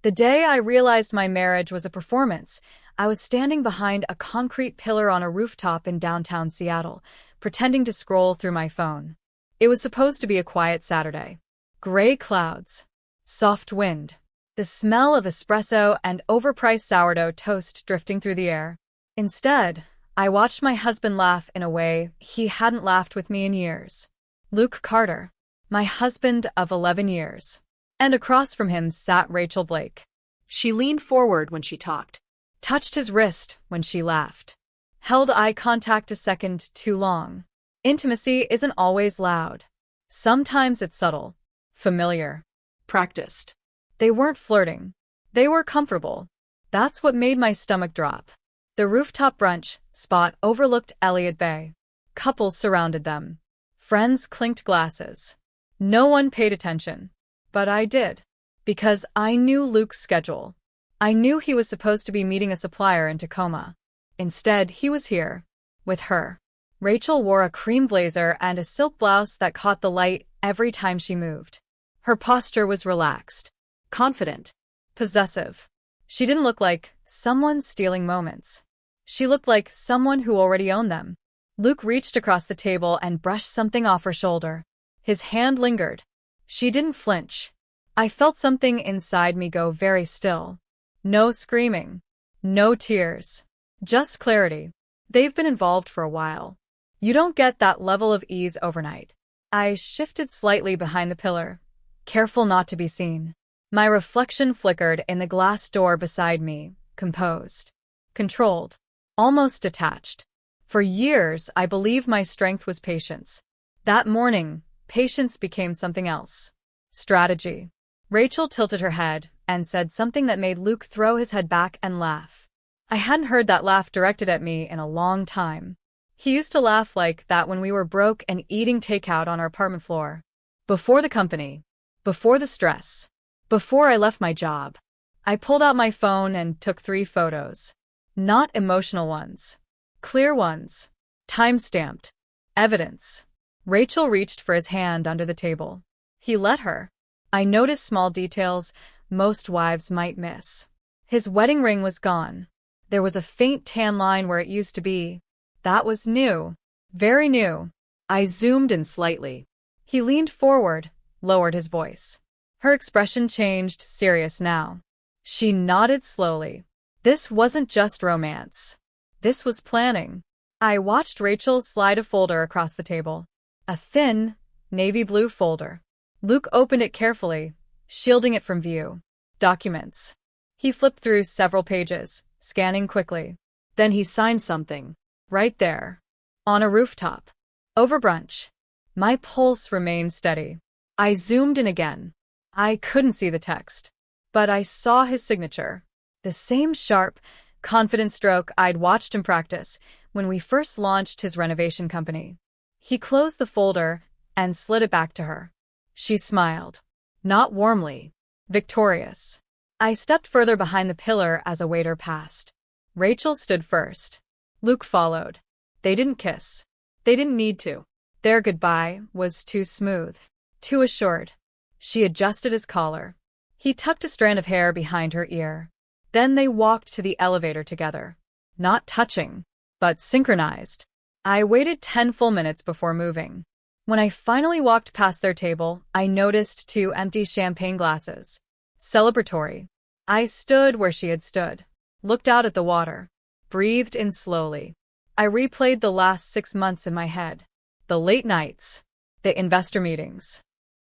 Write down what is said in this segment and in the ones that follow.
The day I realized my marriage was a performance, I was standing behind a concrete pillar on a rooftop in downtown Seattle, pretending to scroll through my phone. It was supposed to be a quiet Saturday. Gray clouds, soft wind, the smell of espresso and overpriced sourdough toast drifting through the air. Instead, I watched my husband laugh in a way he hadn't laughed with me in years. Luke Carter, my husband of 11 years. And across from him sat Rachel Blake. She leaned forward when she talked. Touched his wrist when she laughed. Held eye contact a second too long. Intimacy isn't always loud. Sometimes it's subtle, familiar, Practiced. They weren't flirting. They were comfortable. That's what made my stomach drop. The rooftop brunch spot overlooked Elliott Bay. Couples surrounded them. Friends clinked glasses. No one paid attention. But I did. Because I knew Luke's schedule. I knew he was supposed to be meeting a supplier in Tacoma. Instead, he was here. With her. Rachel wore a cream blazer and a silk blouse that caught the light every time she moved. Her posture was relaxed. Confident. Possessive. She didn't look like someone stealing moments. She looked like someone who already owned them. Luke reached across the table and brushed something off her shoulder. His hand lingered. She didn't flinch. I felt something inside me go very still. No screaming. No tears. Just clarity. They've been involved for a while. You don't get that level of ease overnight. I shifted slightly behind the pillar, careful not to be seen. My reflection flickered in the glass door beside me, composed, controlled, almost detached. For years, I believed my strength was patience. That morning, patience became something else. Strategy. Rachel tilted her head and said something that made Luke throw his head back and laugh. I hadn't heard that laugh directed at me in a long time. He used to laugh like that when we were broke and eating takeout on our apartment floor. Before the company. Before the stress. Before I left my job. I pulled out my phone and took 3 photos. Not emotional ones. Clear ones. Time-stamped. Evidence. Rachel reached for his hand under the table. He let her. I noticed small details most wives might miss. His wedding ring was gone. There was a faint tan line where it used to be. That was new. Very new. I zoomed in slightly. He leaned forward, lowered his voice. Her expression changed, serious now. She nodded slowly. This wasn't just romance. This was planning. I watched Rachel slide a folder across the table. A thin, navy blue folder. Luke opened it carefully, shielding it from view. Documents. He flipped through several pages, scanning quickly. Then he signed something. Right there. On a rooftop. Over brunch. My pulse remained steady. I zoomed in again. I couldn't see the text. But I saw his signature. The same sharp, confident stroke I'd watched him practice when we first launched his renovation company. He closed the folder and slid it back to her. She smiled. Not warmly. Victorious. I stepped further behind the pillar as a waiter passed. Rachel stood first. Luke followed. They didn't kiss. They didn't need to. Their goodbye was too smooth. Too assured. She adjusted his collar. He tucked a strand of hair behind her ear. Then they walked to the elevator together. Not touching, but synchronized. I waited 10 full minutes before moving. When I finally walked past their table, I noticed 2 empty champagne glasses. Celebratory. I stood where she had stood. Looked out at the water. Breathed in slowly. I replayed the last 6 months in my head. The late nights. The investor meetings.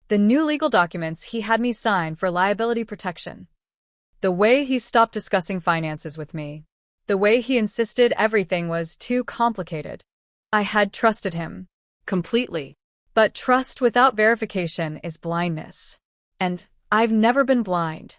The new legal documents he had me sign for liability protection. The way he stopped discussing finances with me. The way he insisted everything was too complicated. I had trusted him. Completely. But trust without verification is blindness. And I've never been blind.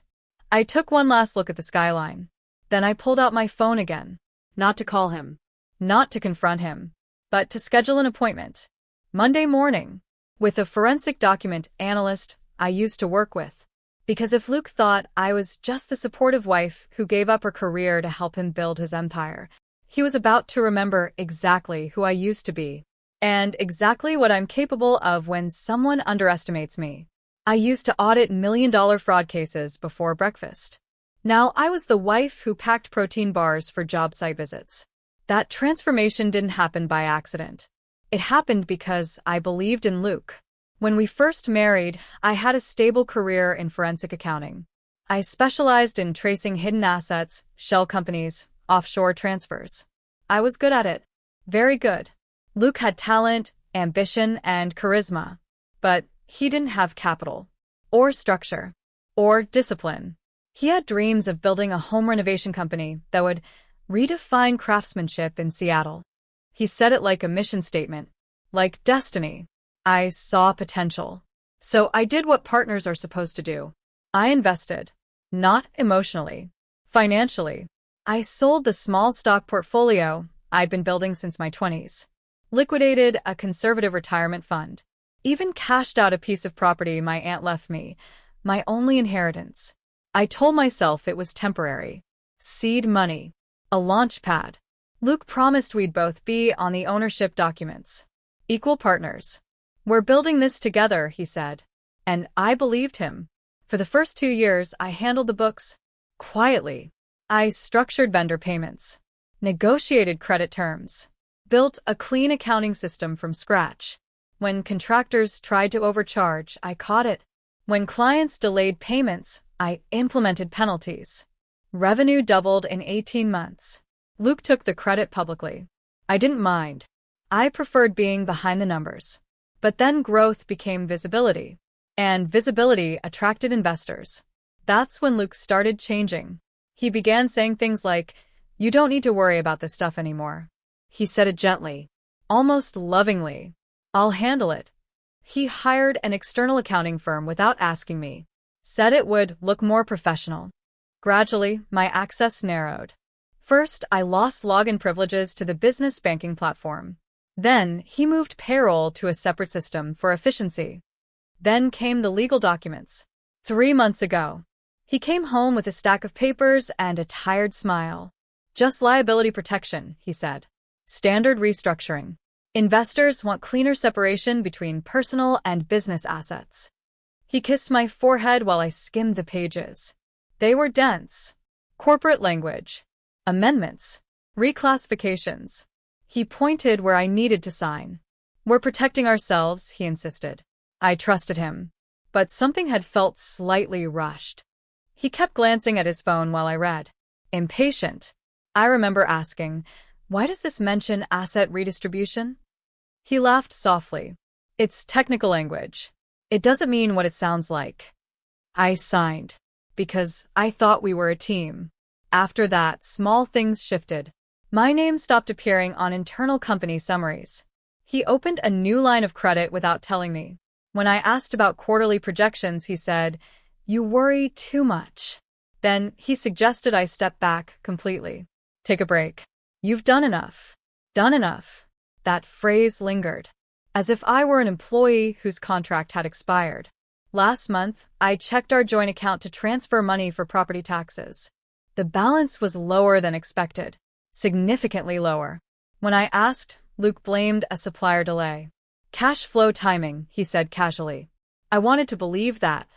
I took one last look at the skyline. Then I pulled out my phone again. Not to call him. Not to confront him. But to schedule an appointment. Monday morning. With a forensic document analyst I used to work with. Because if Luke thought I was just the supportive wife who gave up her career to help him build his empire, he was about to remember exactly who I used to be. And exactly what I'm capable of when someone underestimates me. I used to audit $1 million fraud cases before breakfast. Now I was the wife who packed protein bars for job site visits. That transformation didn't happen by accident. It happened because I believed in Luke. When we first married, I had a stable career in forensic accounting. I specialized in tracing hidden assets, shell companies, offshore transfers. I was good at it. Very good. Luke had talent, ambition, and charisma. But he didn't have capital, or structure, or discipline. He had dreams of building a home renovation company that would redefine craftsmanship in Seattle. He said it like a mission statement, like destiny. I saw potential. So I did what partners are supposed to do. I invested. Not emotionally. Financially. I sold the small stock portfolio I'd been building since my 20s. Liquidated a conservative retirement fund. Even cashed out a piece of property my aunt left me, my only inheritance. I told myself it was temporary. Seed money. A launch pad. Luke promised we'd both be on the ownership documents. Equal partners. We're building this together, he said. And I believed him. For the first 2 years, I handled the books. Quietly. I structured vendor payments. Negotiated credit terms. Built a clean accounting system from scratch. When contractors tried to overcharge, I caught it. When clients delayed payments, I implemented penalties. Revenue doubled in 18 months. Luke took the credit publicly. I didn't mind. I preferred being behind the numbers. But then growth became visibility. And visibility attracted investors. That's when Luke started changing. He began saying things like, "You don't need to worry about this stuff anymore." He said it gently, almost lovingly. "I'll handle it." He hired an external accounting firm without asking me. Said it would look more professional. Gradually, my access narrowed. First, I lost login privileges to the business banking platform. Then, he moved payroll to a separate system for efficiency. Then came the legal documents. 3 months ago. He came home with a stack of papers and a tired smile. "Just liability protection," he said. "Standard restructuring. Investors want cleaner separation between personal and business assets." He kissed my forehead while I skimmed the pages. They were dense. Corporate language. Amendments. Reclassifications. He pointed where I needed to sign. "We're protecting ourselves," he insisted. I trusted him. But something had felt slightly rushed. He kept glancing at his phone while I read. Impatient. I remember asking, "Why does this mention asset redistribution?" He laughed softly. "It's technical language. It doesn't mean what it sounds like." I signed. Because I thought we were a team. After that, small things shifted. My name stopped appearing on internal company summaries. He opened a new line of credit without telling me. When I asked about quarterly projections, he said, "You worry too much." Then he suggested I step back completely. Take a break. "You've done enough." Done enough. That phrase lingered. As if I were an employee whose contract had expired. Last month, I checked our joint account to transfer money for property taxes. The balance was lower than expected. Significantly lower. When I asked, Luke blamed a supplier delay. "Cash flow timing," he said casually. I wanted to believe that.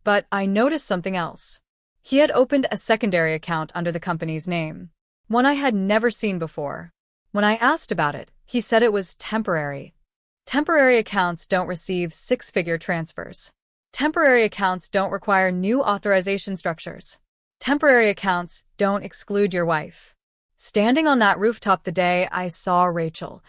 But I noticed something else. He had opened a secondary account under the company's name. One I had never seen before. When I asked about it, he said it was temporary. Temporary accounts don't receive six-figure transfers. Temporary accounts don't require new authorization structures. Temporary accounts don't exclude your wife. Standing on that rooftop the day I saw Rachel,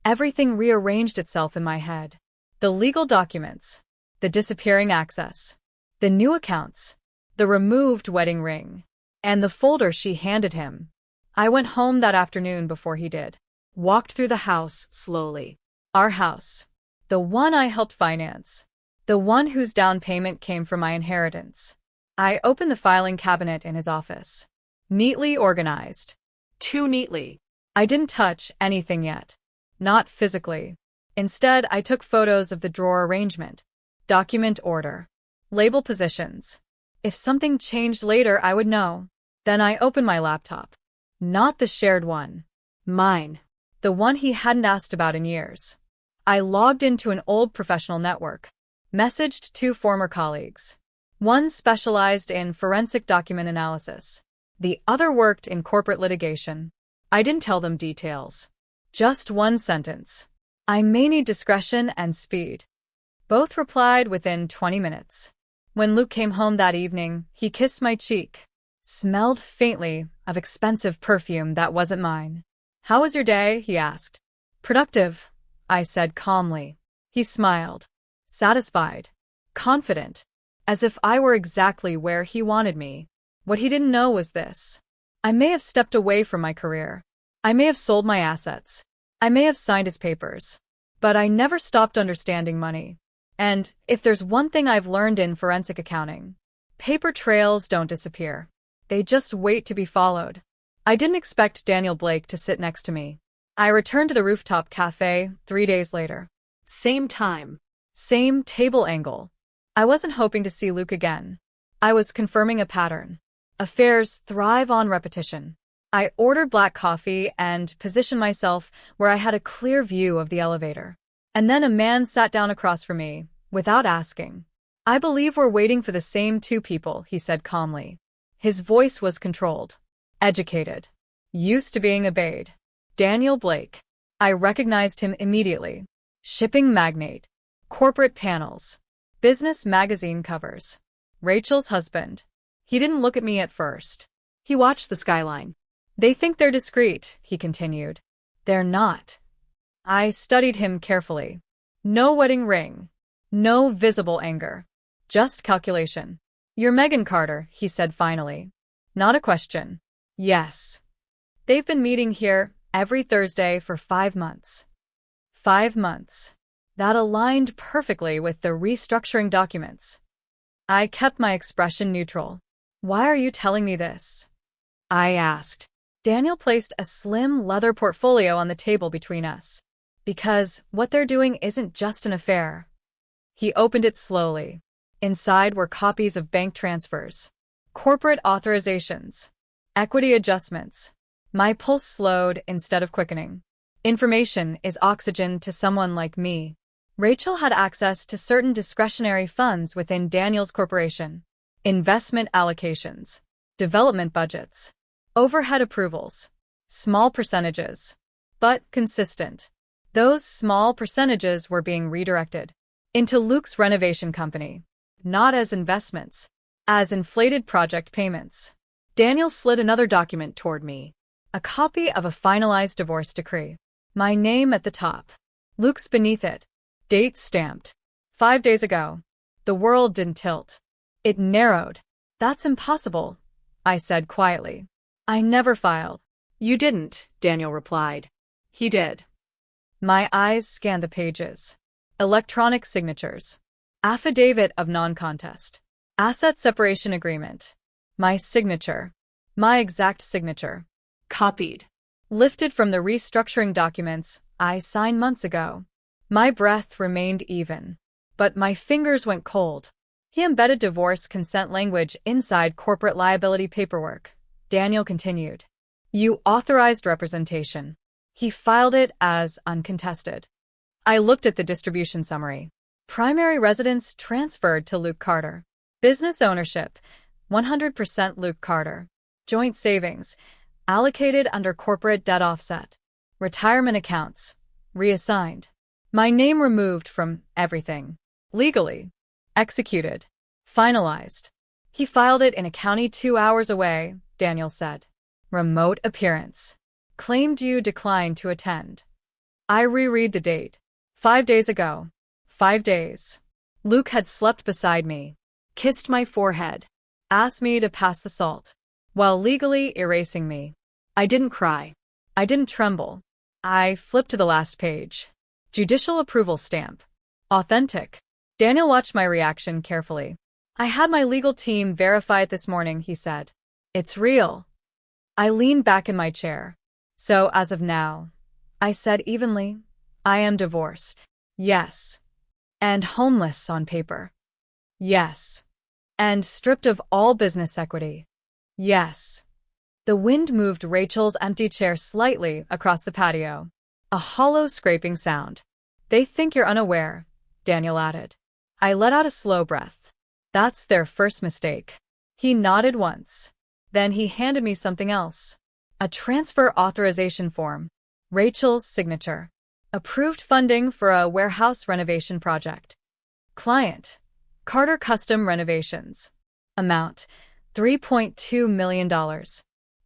everything rearranged itself in my head. The legal documents. The disappearing access. The new accounts. The removed wedding ring. And the folder she handed him. I went home that afternoon before he did. Walked through the house slowly. Our house. The one I helped finance. The one whose down payment came from my inheritance. I opened the filing cabinet in his office. Neatly organized. Too neatly. I didn't touch anything yet. Not physically. Instead, I took photos of the drawer arrangement. Document order. Label positions. If something changed later, I would know. Then I opened my laptop. Not the shared one. Mine. The one he hadn't asked about in years. I logged into an old professional network. Messaged 2 former colleagues. One specialized in forensic document analysis. The other worked in corporate litigation. I didn't tell them details. Just one sentence. I may need discretion and speed. Both replied within 20 minutes. When Luke came home that evening, he kissed my cheek. Smelled faintly of expensive perfume that wasn't mine. "How was your day?" he asked. "Productive," I said calmly. He smiled. Satisfied. Confident. As if I were exactly where he wanted me. What he didn't know was this. I may have stepped away from my career. I may have sold my assets. I may have signed his papers. But I never stopped understanding money. And if there's one thing I've learned in forensic accounting, paper trails don't disappear. They just wait to be followed. I didn't expect Daniel Blake to sit next to me. I returned to the rooftop cafe 3 days later. Same time. Same table angle. I wasn't hoping to see Luke again. I was confirming a pattern. Affairs thrive on repetition. I ordered black coffee and positioned myself where I had a clear view of the elevator. And then a man sat down across from me, without asking. "I believe we're waiting for the same two people," he said calmly. His voice was controlled. Educated. Used to being obeyed. Daniel Blake. I recognized him immediately. Shipping magnate. Corporate panels. Business magazine covers. Rachel's husband. He didn't look at me at first. He watched the skyline. "They think they're discreet," he continued. "They're not." I studied him carefully. No wedding ring. No visible anger. Just calculation. "You're Megan Carter," he said finally. Not a question. Yes. They've been meeting here every Thursday for 5 months. 5 months. That aligned perfectly with the restructuring documents. I kept my expression neutral. "Why are you telling me this?" I asked. Daniel placed a slim leather portfolio on the table between us. "Because what they're doing isn't just an affair." He opened it slowly. Inside were copies of bank transfers, corporate authorizations, equity adjustments. My pulse slowed instead of quickening. Information is oxygen to someone like me. Rachel had access to certain discretionary funds within Daniel's corporation. Investment allocations, development budgets, overhead approvals. Small percentages, but consistent. Those small percentages were being redirected into Luke's renovation company, not as investments, as inflated project payments. Daniel slid another document toward me, a copy of a finalized divorce decree. My name at the top. Luke's beneath it. Date stamped. 5 days ago. The world didn't tilt. It narrowed. "That's impossible," I said quietly. "I never filed." "You didn't," Daniel replied. "He did." My eyes scanned the pages. Electronic signatures. Affidavit of non-contest. Asset separation agreement. My signature. My exact signature. Copied. Lifted from the restructuring documents I signed months ago. My breath remained even, but my fingers went cold. He embedded divorce consent language inside corporate liability paperwork. Daniel continued. "You authorized representation." He filed it as uncontested. I looked at the distribution summary. Primary residence transferred to Luke Carter. Business ownership, 100% Luke Carter. Joint savings, allocated under corporate debt offset. Retirement accounts, reassigned. My name removed from everything. Legally. Executed. Finalized. "He filed it in a county 2 hours away," Daniel said. "Remote appearance. Claimed you declined to attend." I reread the date. 5 days ago. 5 days. Luke had slept beside me. Kissed my forehead. Asked me to pass the salt. While legally erasing me. I didn't cry. I didn't tremble. I flipped to the last page. Judicial approval stamp. Authentic. Daniel watched my reaction carefully. "I had my legal team verify it this morning," he said. "It's real." I leaned back in my chair. "So as of now," I said evenly, "I am divorced. Yes. And homeless on paper. Yes. And stripped of all business equity. Yes." The wind moved Rachel's empty chair slightly across the patio. A hollow scraping sound. "They think you're unaware," Daniel added. I let out a slow breath. That's their first mistake. He nodded once. Then he handed me something else. A transfer authorization form. Rachel's signature. Approved funding for a warehouse renovation project. Client. Carter Custom Renovations. Amount. $3.2 million.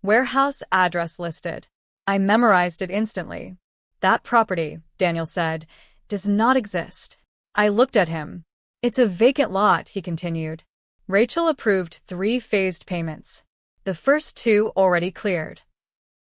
Warehouse address listed. I memorized it instantly. That property, Daniel said, does not exist. I looked at him. It's a vacant lot, he continued. Rachel approved 3 phased payments. The first 2 already cleared.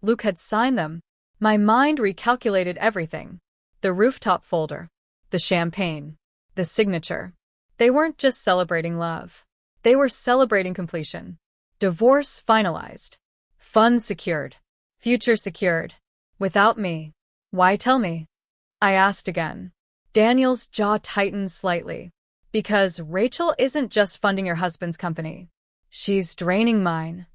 Luke had signed them. My mind recalculated everything. The rooftop folder. The champagne. The signature. They weren't just celebrating love. They were celebrating completion. Divorce finalized. Funds secured. Future secured. Without me. Why tell me? I asked again. Daniel's jaw tightened slightly. Because Rachel isn't just funding your husband's company. She's draining mine.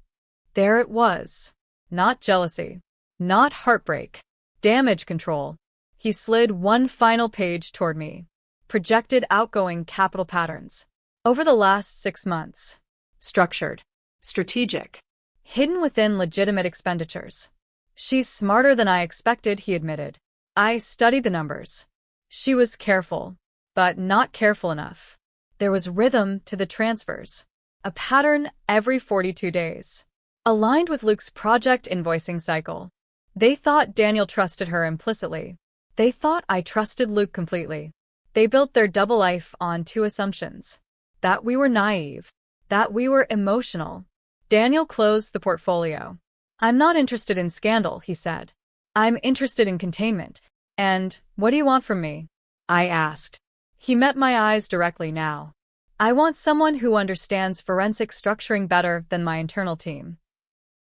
There it was. Not jealousy. Not heartbreak. Damage control. He slid one final page toward me. Projected outgoing capital patterns. Over the last 6 months. Structured. Strategic. Hidden within legitimate expenditures. She's smarter than I expected, he admitted. I studied the numbers. She was careful, but not careful enough. There was rhythm to the transfers. A pattern every 42 days. Aligned with Luke's project invoicing cycle. They thought Daniel trusted her implicitly. They thought I trusted Luke completely. They built their double life on 2 assumptions. That we were naive. That we were emotional. Daniel closed the portfolio. I'm not interested in scandal, he said. I'm interested in containment. And what do you want from me? I asked. He met my eyes directly now. I want someone who understands forensic structuring better than my internal team.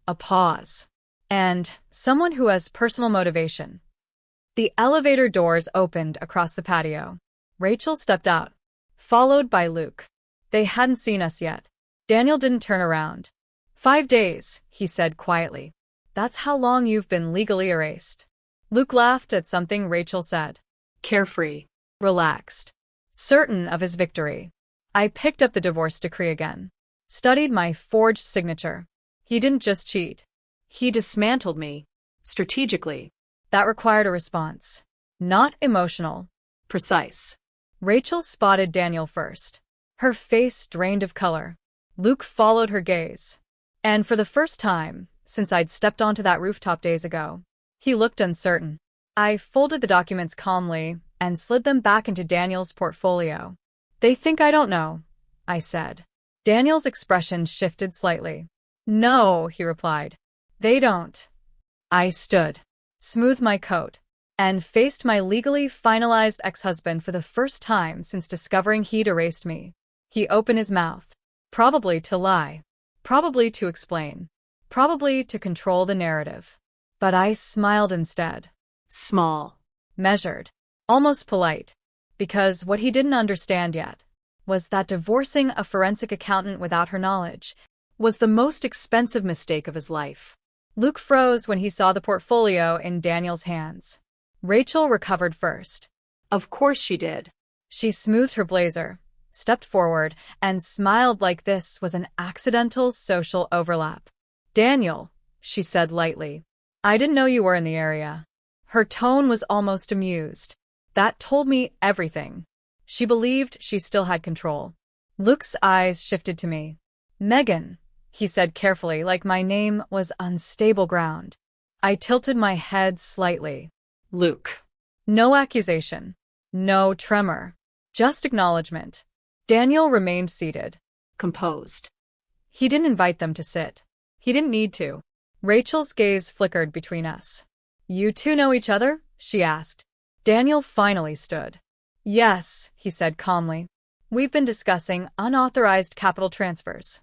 A pause. And someone who has personal motivation. The elevator doors opened across the patio. Rachel stepped out, followed by Luke. They hadn't seen us yet. Daniel didn't turn around. 5 days, he said quietly. That's how long you've been legally erased. Luke laughed at something Rachel said. Carefree. Relaxed. Certain of his victory. I picked up the divorce decree again. Studied my forged signature. He didn't just cheat. He dismantled me. Strategically. That required a response. Not emotional. Precise. Rachel spotted Daniel first. Her face drained of color. Luke followed her gaze. And for the first time, since I'd stepped onto that rooftop days ago, he looked uncertain. I folded the documents calmly and slid them back into Daniel's portfolio. They think I don't know, I said. Daniel's expression shifted slightly. No, he replied. They don't. I stood, smoothed my coat, and faced my legally finalized ex-husband for the first time since discovering he'd erased me. He opened his mouth. Probably to lie. Probably to explain. Probably to control the narrative. But I smiled instead. Small. Measured. Almost polite. Because what he didn't understand yet was that divorcing a forensic accountant without her knowledge was the most expensive mistake of his life. Luke froze when he saw the portfolio in Daniel's hands. Rachel recovered first. Of course she did. She smoothed her blazer, stepped forward, and smiled like this was an accidental social overlap. Daniel, she said lightly, I didn't know you were in the area. Her tone was almost amused. That told me everything. She believed she still had control. Luke's eyes shifted to me. Megan, he said carefully, like my name was unstable ground. I tilted my head slightly. Luke. No accusation. No tremor. Just acknowledgement. Daniel remained seated. Composed. He didn't invite them to sit. He didn't need to. Rachel's gaze flickered between us. You two know each other? She asked. Daniel finally stood. Yes, he said calmly. We've been discussing unauthorized capital transfers.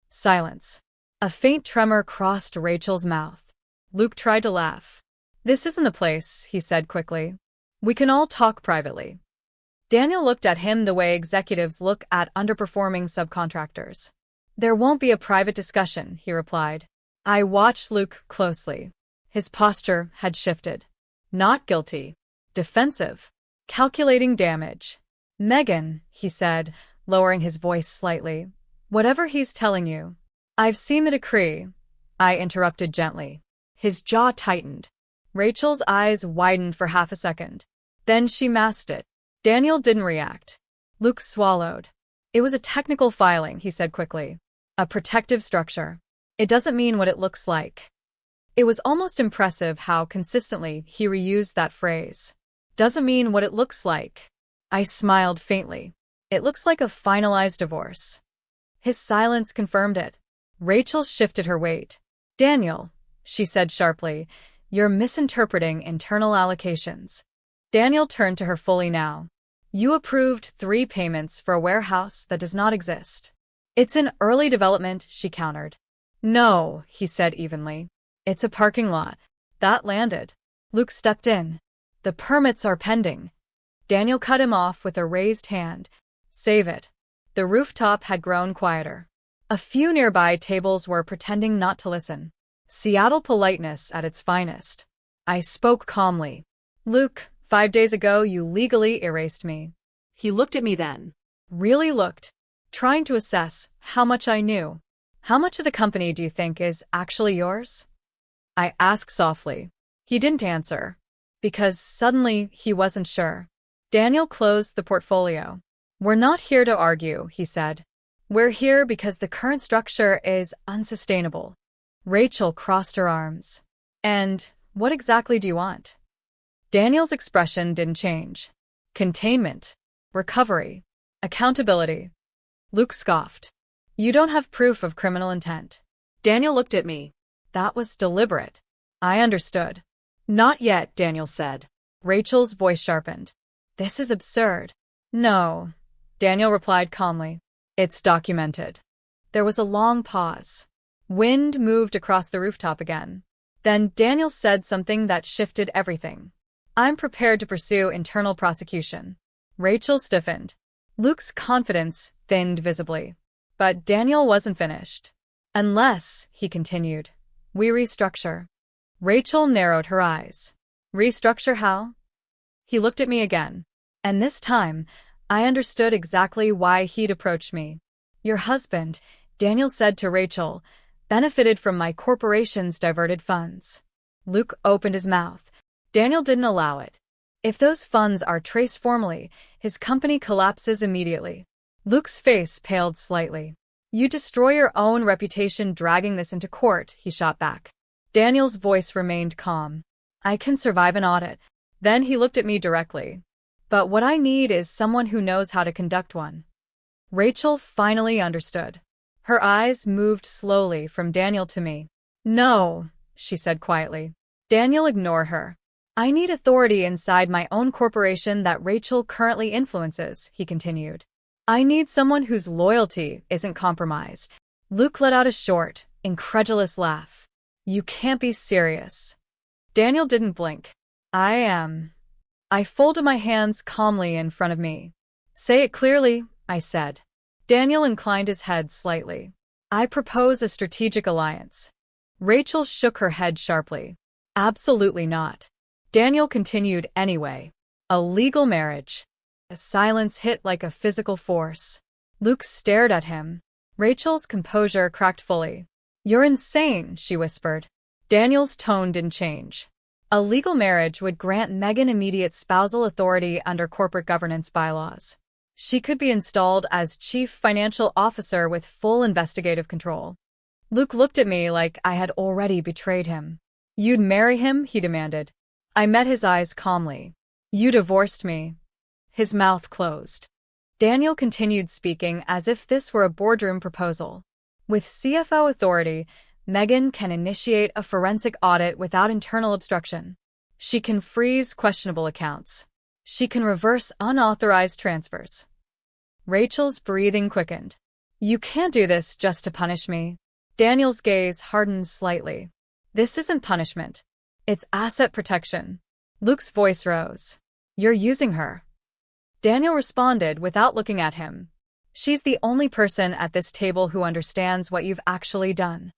Silence. A faint tremor crossed Rachel's mouth. Luke tried to laugh. This isn't the place, he said quickly. We can all talk privately. Daniel looked at him the way executives look at underperforming subcontractors. There won't be a private discussion, he replied. I watched Luke closely. His posture had shifted. Not guilty. Defensive. Calculating damage. Megan, he said, lowering his voice slightly. Whatever he's telling you. I've seen the decree, I interrupted gently. His jaw tightened. Rachel's eyes widened for half a second. Then she masked it. Daniel didn't react. Luke swallowed. It was a technical filing, he said quickly. A protective structure. It doesn't mean what it looks like. It was almost impressive how consistently he reused that phrase. Doesn't mean what it looks like. I smiled faintly. It looks like a finalized divorce. His silence confirmed it. Rachel shifted her weight. Daniel, she said sharply, you're misinterpreting internal allocations. Daniel turned to her fully now. You approved 3 payments for a warehouse that does not exist. It's in early development, she countered. No, he said evenly. It's a parking lot. That landed. Luke stepped in. The permits are pending. Daniel cut him off with a raised hand. Save it. The rooftop had grown quieter. A few nearby tables were pretending not to listen. Seattle politeness at its finest. I spoke calmly. Luke, 5 days ago you legally erased me. He looked at me then. Really looked. Trying to assess how much I knew. How much of the company do you think is actually yours? I asked softly. He didn't answer. Because suddenly he wasn't sure. Daniel closed the portfolio. We're not here to argue, he said. We're here because the current structure is unsustainable. Rachel crossed her arms. And what exactly do you want? Daniel's expression didn't change. Containment. Recovery. Accountability. Luke scoffed. You don't have proof of criminal intent. Daniel looked at me. That was deliberate. I understood. Not yet, Daniel said. Rachel's voice sharpened. This is absurd. No, Daniel replied calmly. It's documented. There was a long pause. Wind moved across the rooftop again. Then Daniel said something that shifted everything. I'm prepared to pursue internal prosecution. Rachel stiffened. Luke's confidence thinned visibly. But Daniel wasn't finished. Unless, he continued, we restructure. Rachel narrowed her eyes. Restructure how? He looked at me again. And this time, I understood exactly why he'd approached me. Your husband, Daniel said to Rachel, benefited from my corporation's diverted funds. Luke opened his mouth. Daniel didn't allow it. If those funds are traced formally, his company collapses immediately. Luke's face paled slightly. You destroy your own reputation dragging this into court, he shot back. Daniel's voice remained calm. I can survive an audit. Then he looked at me directly. But what I need is someone who knows how to conduct one. Rachel finally understood. Her eyes moved slowly from Daniel to me. No, she said quietly. Daniel ignored her. I need authority inside my own corporation that Rachel currently influences, he continued. I need someone whose loyalty isn't compromised. Luke let out a short, incredulous laugh. You can't be serious. Daniel didn't blink. I am. I folded my hands calmly in front of me. Say it clearly, I said. Daniel inclined his head slightly. I propose a strategic alliance. Rachel shook her head sharply. Absolutely not. Daniel continued anyway. A legal marriage. A silence hit like a physical force. Luke stared at him. Rachel's composure cracked fully. You're insane, she whispered. Daniel's tone didn't change. A legal marriage would grant Megan immediate spousal authority under corporate governance bylaws. She could be installed as chief financial officer with full investigative control. Luke looked at me like I had already betrayed him. You'd marry him? He demanded. I met his eyes calmly. You divorced me. His mouth closed. Daniel continued speaking as if this were a boardroom proposal. With CFO authority, Megan can initiate a forensic audit without internal obstruction. She can freeze questionable accounts. She can reverse unauthorized transfers. Rachel's breathing quickened. You can't do this just to punish me. Daniel's gaze hardened slightly. This isn't punishment. It's asset protection. Luke's voice rose. You're using her. Daniel responded without looking at him. She's the only person at this table who understands what you've actually done.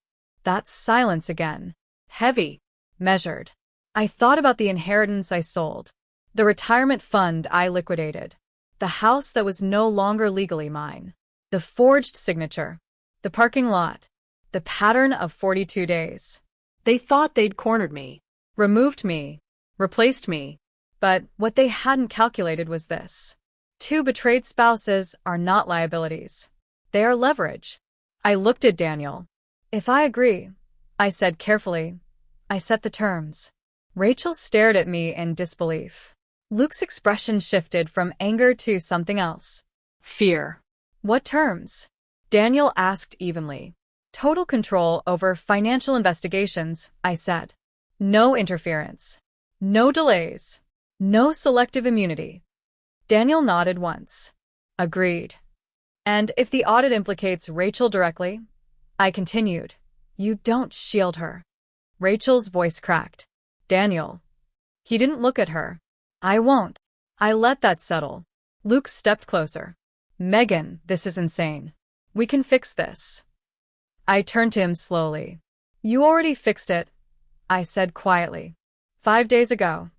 That's silence again. Heavy. Measured. I thought about the inheritance I sold. The retirement fund I liquidated. The house that was no longer legally mine. The forged signature. The parking lot. The pattern of 42 days. They thought they'd cornered me. Removed me. Replaced me. But what they hadn't calculated was this. 2 betrayed spouses are not liabilities. They are leverage. I looked at Daniel. If I agree, I said carefully, I set the terms. Rachel stared at me in disbelief. Luke's expression shifted from anger to something else. Fear. What terms? Daniel asked evenly. Total control over financial investigations, I said. No interference. No delays. No selective immunity. Daniel nodded once. Agreed. And if the audit implicates Rachel directly? I continued. You don't shield her. Rachel's voice cracked. Daniel. He didn't look at her. I won't. I let that settle. Luke stepped closer. Megan, this is insane. We can fix this. I turned to him slowly. You already fixed it, I said quietly. 5 days ago.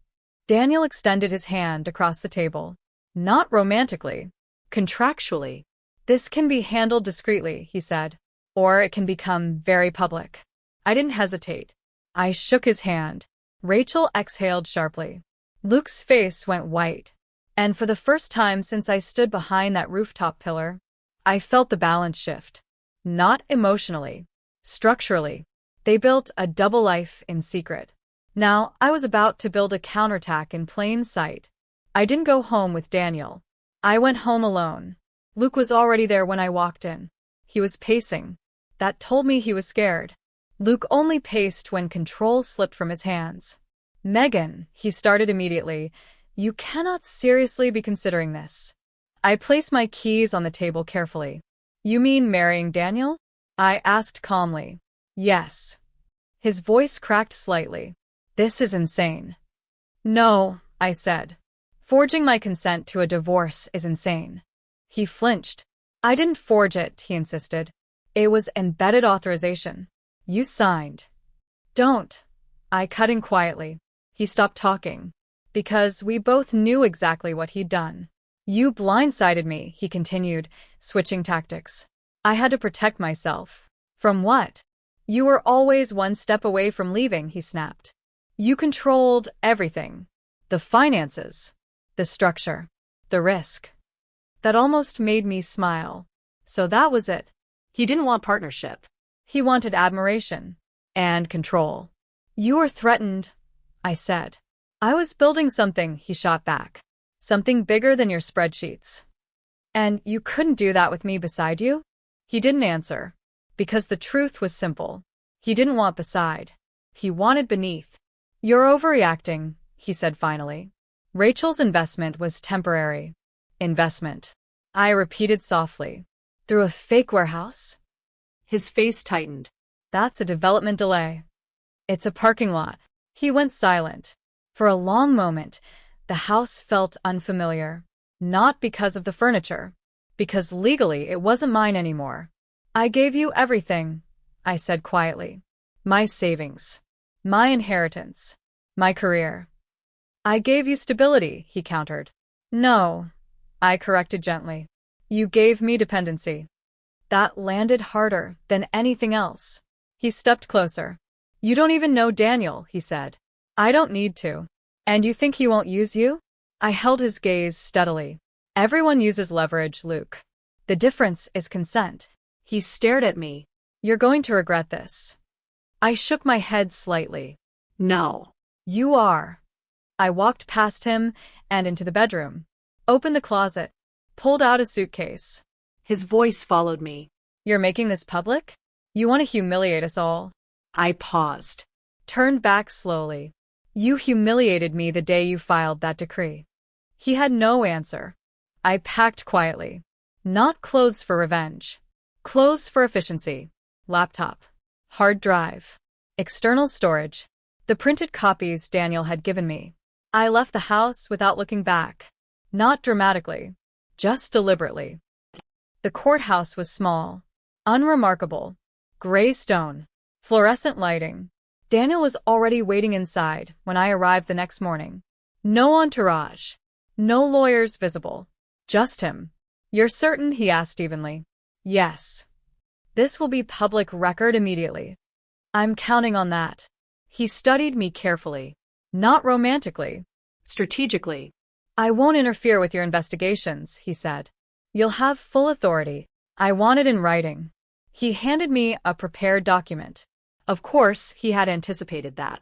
Daniel extended his hand across the table. Not romantically. Contractually. This can be handled discreetly, he said. Or it can become very public. I didn't hesitate. I shook his hand. Rachel exhaled sharply. Luke's face went white. And for the first time since I stood behind that rooftop pillar, I felt the balance shift. Not emotionally. Structurally. They built a double life in secret. Now, I was about to build a counterattack in plain sight. I didn't go home with Daniel. I went home alone. Luke was already there when I walked in. He was pacing. That told me he was scared. Luke only paced when control slipped from his hands. Megan, he started immediately, you cannot seriously be considering this. I placed my keys on the table carefully. You mean marrying Daniel? I asked calmly. Yes. His voice cracked slightly. This is insane. No, I said. Forging my consent to a divorce is insane. He flinched. I didn't forge it, he insisted. It was embedded authorization. You signed. Don't. I cut in quietly. He stopped talking. Because we both knew exactly what he'd done. You blindsided me, he continued, switching tactics. I had to protect myself. From what? You were always one step away from leaving, he snapped. You controlled everything. The finances. The structure. The risk. That almost made me smile. So that was it. He didn't want partnership. He wanted admiration. And control. You were threatened, I said. I was building something, he shot back. Something bigger than your spreadsheets. And you couldn't do that with me beside you? He didn't answer. Because the truth was simple. He didn't want beside. He wanted beneath. You're overreacting, he said finally. Rachel's investment was temporary. Investment. I repeated softly. Through a fake warehouse? His face tightened. That's a development delay. It's a parking lot. He went silent. For a long moment, the house felt unfamiliar. Not because of the furniture. Because legally it wasn't mine anymore. I gave you everything, I said quietly. My savings. My inheritance. My career. I gave you stability, he countered. No, I corrected gently. You gave me dependency. That landed harder than anything else. He stepped closer. You don't even know Daniel, he said. I don't need to. And you think he won't use you? I held his gaze steadily. Everyone uses leverage, Luke. The difference is consent. He stared at me. You're going to regret this. I shook my head slightly. No. You are. I walked past him and into the bedroom. Opened the closet. Pulled out a suitcase. His voice followed me. You're making this public? You want to humiliate us all? I paused. Turned back slowly. You humiliated me the day you filed that decree. He had no answer. I packed quietly. Not clothes for revenge. Clothes for efficiency. Laptop. Hard drive. External storage. The printed copies Daniel had given me. I left the house without looking back. Not dramatically. Just deliberately. The courthouse was small. Unremarkable. Gray stone. Fluorescent lighting. Daniel was already waiting inside when I arrived the next morning. No entourage. No lawyers visible. Just him. You're certain? He asked evenly. Yes. This will be public record immediately. I'm counting on that. He studied me carefully. Not romantically. Strategically. I won't interfere with your investigations, he said. You'll have full authority. I want it in writing. He handed me a prepared document. Of course, he had anticipated that.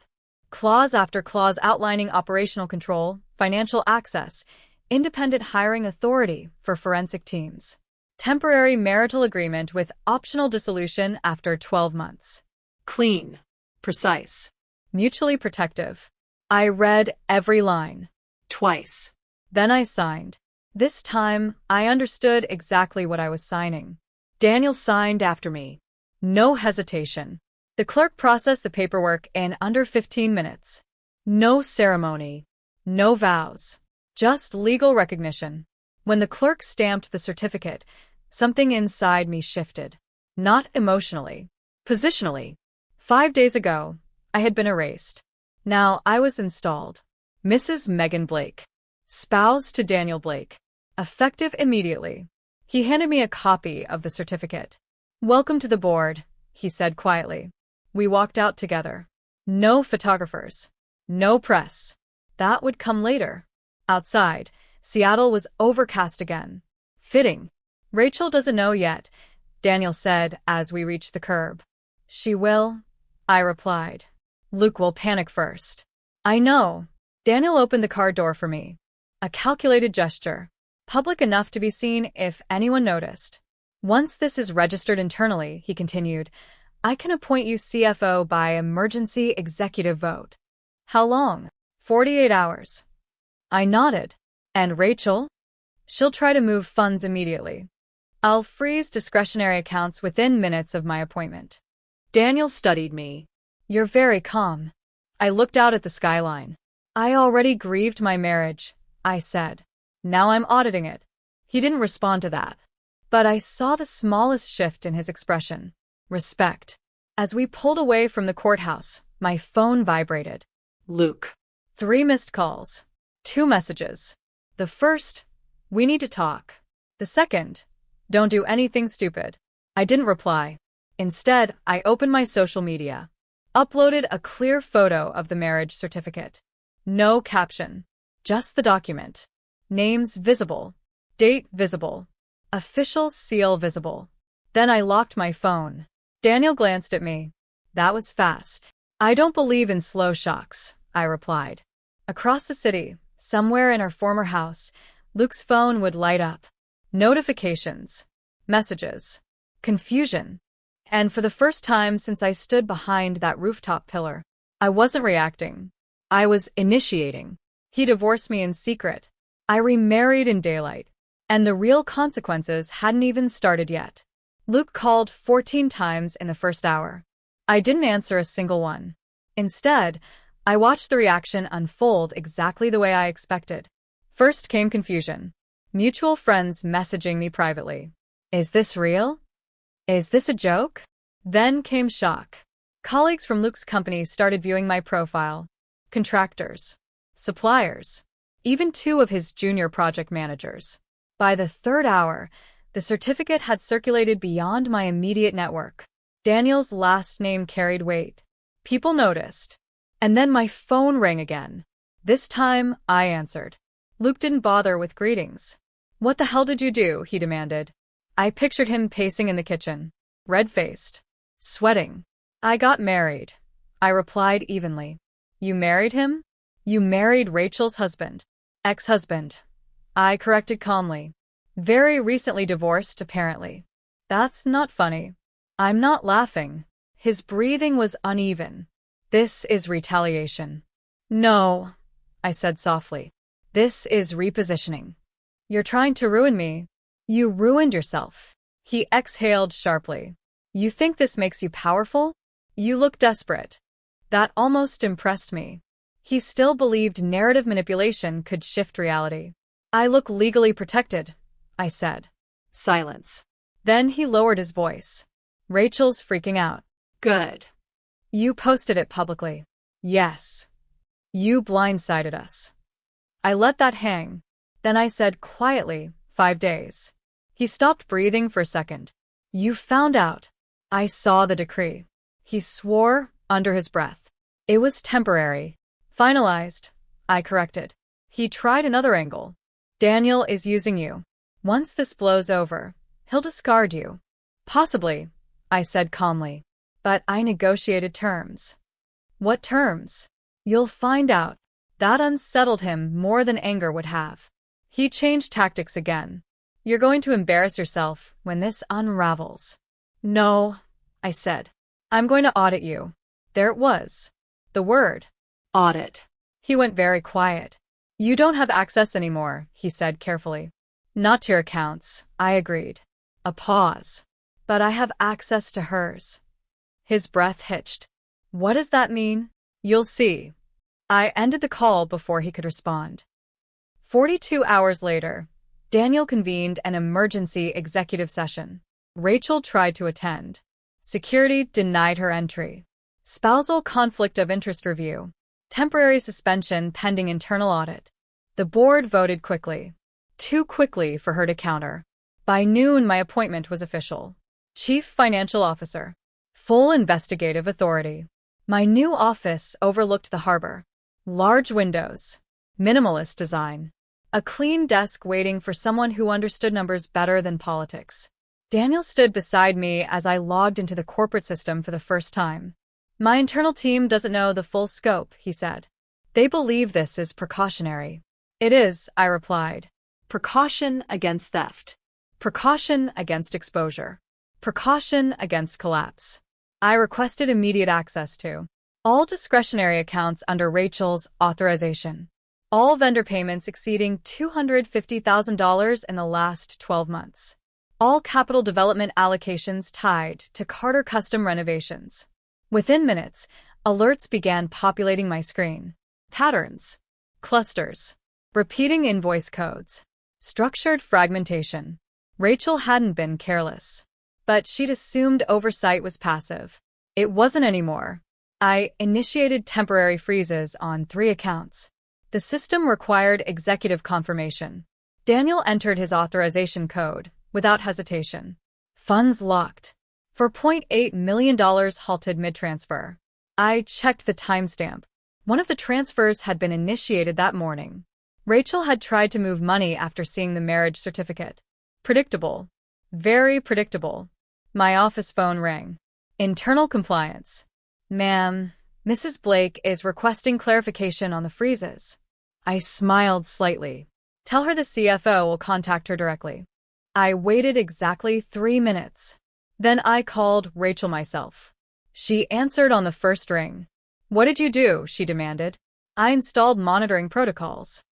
Clause after clause outlining operational control, financial access, independent hiring authority for forensic teams. Temporary marital agreement with optional dissolution after 12 months. Clean. Precise. Mutually protective. I read every line. Twice. Then I signed. This time, I understood exactly what I was signing. Daniel signed after me. No hesitation. The clerk processed the paperwork in under 15 minutes. No ceremony. No vows. Just legal recognition. When the clerk stamped the certificate, something inside me shifted. Not emotionally. Positionally. 5 days ago, I had been erased. Now I was installed. Mrs. Megan Blake. Spouse to Daniel Blake. Effective immediately. He handed me a copy of the certificate. Welcome to the board, he said quietly. We walked out together. No photographers. No press. That would come later. Outside, Seattle was overcast again. Fitting. Rachel doesn't know yet, Daniel said as we reached the curb. She will, I replied. Luke will panic first. I know. Daniel opened the car door for me. A calculated gesture. Public enough to be seen if anyone noticed. Once this is registered internally, he continued, I can appoint you CFO by emergency executive vote. How long? 48 hours. I nodded. And Rachel? She'll try to move funds immediately. I'll freeze discretionary accounts within minutes of my appointment. Daniel studied me. You're very calm. I looked out at the skyline. I already grieved my marriage, I said. Now I'm auditing it. He didn't respond to that. But I saw the smallest shift in his expression. Respect. As we pulled away from the courthouse, my phone vibrated. Luke. 3 missed calls. 2 messages. The first, we need to talk. The second, don't do anything stupid. I didn't reply. Instead, I opened my social media. Uploaded a clear photo of the marriage certificate. No caption. Just the document. Names visible. Date visible. Official seal visible. Then I locked my phone. Daniel glanced at me. That was fast. I don't believe in slow shocks, I replied. Across the city, somewhere in our former house, Luke's phone would light up. Notifications. Messages. Confusion. And for the first time since I stood behind that rooftop pillar, I wasn't reacting. I was initiating. He divorced me in secret. I remarried in daylight. And the real consequences hadn't even started yet. Luke called 14 times in the first hour. I didn't answer a single one. Instead, I watched the reaction unfold exactly the way I expected. First came confusion. Mutual friends messaging me privately. Is this real? Is this a joke? Then came shock. Colleagues from Luke's company started viewing my profile. Contractors. Suppliers. Even 2 of his junior project managers. By the 3rd hour, the certificate had circulated beyond my immediate network. Daniel's last name carried weight. People noticed. And then my phone rang again. This time, I answered. Luke didn't bother with greetings. What the hell did you do? He demanded. I pictured him pacing in the kitchen, red-faced, sweating. I got married, I replied evenly. You married him? You married Rachel's husband. Ex-husband. I corrected calmly. Very recently divorced, apparently. That's not funny. I'm not laughing. His breathing was uneven. This is retaliation. No, I said softly. This is repositioning. You're trying to ruin me. You ruined yourself. He exhaled sharply. You think this makes you powerful? You look desperate. That almost impressed me. He still believed narrative manipulation could shift reality. I look legally protected, I said. Silence. Then he lowered his voice. Rachel's freaking out. Good. You posted it publicly. Yes. You blindsided us. I let that hang. Then I said quietly, 5 days. He stopped breathing for a second. You found out. I saw the decree. He swore under his breath. It was temporary. Finalized. I corrected. He tried another angle. Daniel is using you. Once this blows over, he'll discard you. Possibly, I said calmly. But I negotiated terms. What terms? You'll find out. That unsettled him more than anger would have. He changed tactics again. You're going to embarrass yourself when this unravels. No, I said. I'm going to audit you. There it was. The word. Audit. He went very quiet. You don't have access anymore, he said carefully. Not to your accounts, I agreed. A pause. But I have access to hers. His breath hitched. What does that mean? You'll see. I ended the call before he could respond. 42 hours later, Daniel convened an emergency executive session. Rachel tried to attend. Security denied her entry. Spousal conflict of interest review. Temporary suspension pending internal audit. The board voted quickly. Too quickly for her to counter. By noon, my appointment was official. Chief Financial Officer. Full investigative authority. My new office overlooked the harbor. Large windows. Minimalist design. A clean desk waiting for someone who understood numbers better than politics. Daniel stood beside me as I logged into the corporate system for the first time. My internal team doesn't know the full scope, he said. They believe this is precautionary. It is, I replied. Precaution against theft. Precaution against exposure. Precaution against collapse. I requested immediate access to all discretionary accounts under Rachel's authorization. All vendor payments exceeding $250,000 in the last 12 months. All capital development allocations tied to Carter custom renovations. Within minutes, alerts began populating my screen. Patterns. Clusters. Repeating invoice codes. Structured fragmentation. Rachel hadn't been careless. But she'd assumed oversight was passive. It wasn't anymore. I initiated temporary freezes on 3 accounts. The system required executive confirmation. Daniel entered his authorization code without hesitation. Funds locked. For $0.8 million halted mid-transfer. I checked the timestamp. One of the transfers had been initiated that morning. Rachel had tried to move money after seeing the marriage certificate. Predictable. Very predictable. My office phone rang. Internal compliance. Ma'am, Mrs. Blake is requesting clarification on the freezes. I smiled slightly. Tell her the CFO will contact her directly. I waited exactly 3 minutes. Then I called Rachel myself. She answered on the first ring. What did you do? She demanded. I installed monitoring protocols.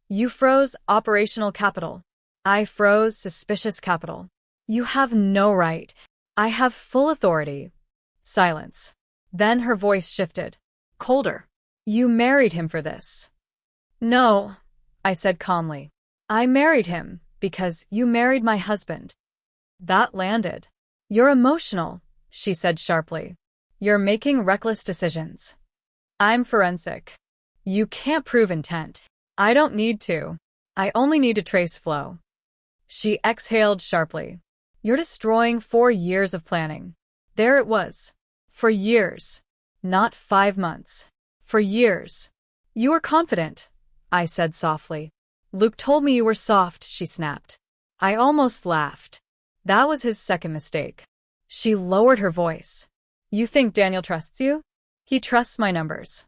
You froze operational capital. I froze suspicious capital. You have no right. I have full authority. Silence. Then her voice shifted. Colder. You married him for this. No, I said calmly. I married him because you married my husband. That landed. You're emotional, she said sharply. You're making reckless decisions. I'm forensic. You can't prove intent. I don't need to. I only need to trace flow. She exhaled sharply. You're destroying 4 years of planning. There it was. For years. Not 5 months. For years. You were confident, I said softly. Luke told me you were soft, she snapped. I almost laughed. That was his second mistake. She lowered her voice. You think Daniel trusts you? He trusts my numbers.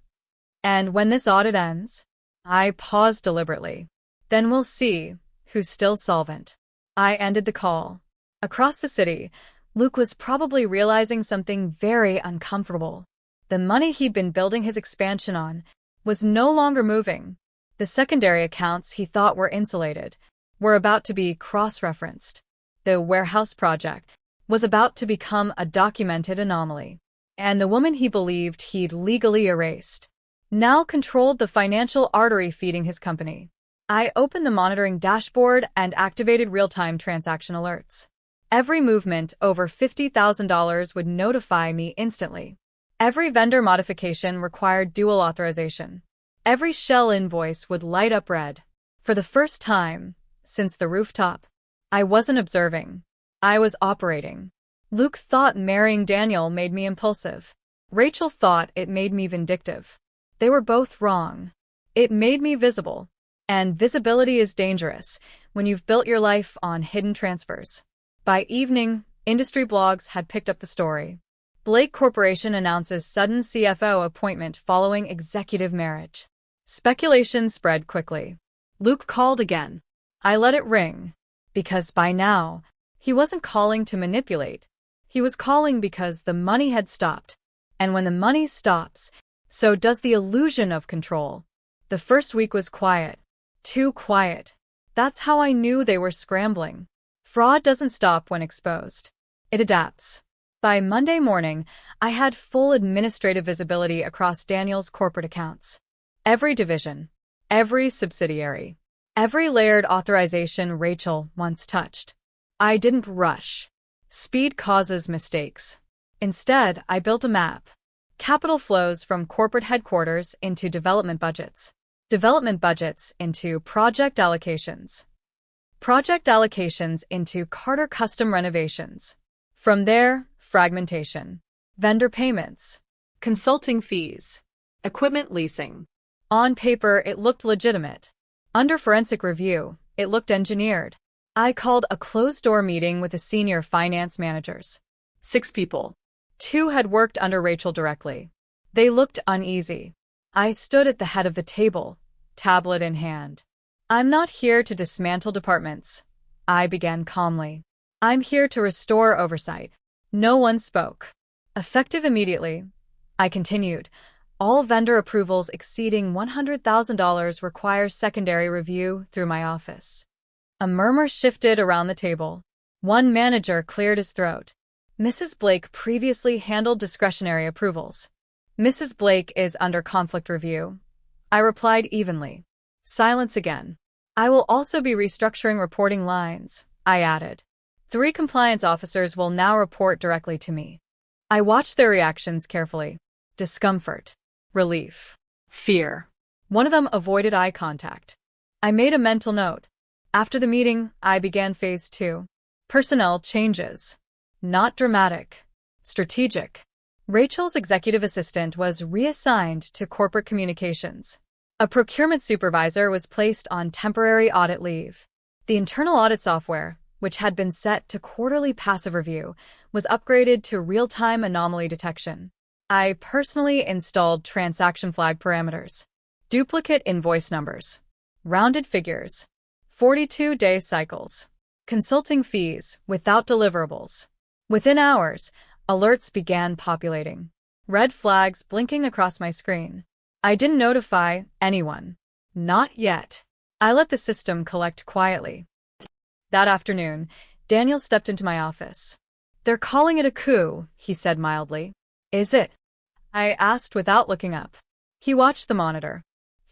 And when this audit ends? I paused deliberately. Then we'll see who's still solvent. I ended the call. Across the city, Luke was probably realizing something very uncomfortable. The money he'd been building his expansion on was no longer moving. The secondary accounts he thought were insulated were about to be cross-referenced. The warehouse project was about to become a documented anomaly. And the woman he believed he'd legally erased now controlled the financial artery feeding his company. I opened the monitoring dashboard and activated real-time transaction alerts. Every movement over $50,000 would notify me instantly. Every vendor modification required dual authorization. Every shell invoice would light up red. For the first time, since the rooftop I wasn't observing. I was operating. Luke thought marrying Daniel made me impulsive. Rachel thought it made me vindictive. They were both wrong. It made me visible. And visibility is dangerous when you've built your life on hidden transfers. By evening, industry blogs had picked up the story. Blake Corporation announces sudden CFO appointment following executive marriage. Speculation spread quickly. Luke called again. I let it ring. Because by now, he wasn't calling to manipulate. He was calling because the money had stopped. And when the money stops, so does the illusion of control. The first week was quiet. Too quiet. That's how I knew they were scrambling. Fraud doesn't stop when exposed. It adapts. By Monday morning, I had full administrative visibility across Daniel's corporate accounts. Every division, every subsidiary, every layered authorization Rachel once touched. I didn't rush. Speed causes mistakes. Instead, I built a map. Capital flows from corporate headquarters into development budgets into project allocations into Carter custom renovations. From there, fragmentation, vendor payments, Consulting fees. Equipment leasing. On paper, it looked legitimate. Under forensic review, it looked engineered. I called a closed-door meeting with the senior finance managers. 6 people. 2 had worked under Rachel directly. They looked uneasy. I stood at the head of the table, tablet in hand. I'm not here to dismantle departments, I began calmly. I'm here to restore oversight. No one spoke. Effective immediately, I continued. All vendor approvals exceeding $100,000 require secondary review through my office. A murmur shifted around the table. One manager cleared his throat. Mrs. Blake previously handled discretionary approvals. Mrs. Blake is under conflict review. I replied evenly. Silence again. I will also be restructuring reporting lines, I added. 3 compliance officers will now report directly to me. I watched their reactions carefully. Discomfort. Relief. Fear. One of them avoided eye contact. I made a mental note. After the meeting, I began phase 2. Personnel changes. Not dramatic. Strategic. Rachel's executive assistant was reassigned to corporate communications. A procurement supervisor was placed on temporary audit leave. The internal audit software, which had been set to quarterly passive review, was upgraded to real-time anomaly detection. I personally installed transaction flag parameters, duplicate invoice numbers, rounded figures, 42-day cycles, consulting fees without deliverables. Within hours, alerts began populating, red flags blinking across my screen. I didn't notify anyone. Not yet. I let the system collect quietly. That afternoon, Daniel stepped into my office. They're calling it a coup, he said mildly. Is it? I asked without looking up. He watched the monitor.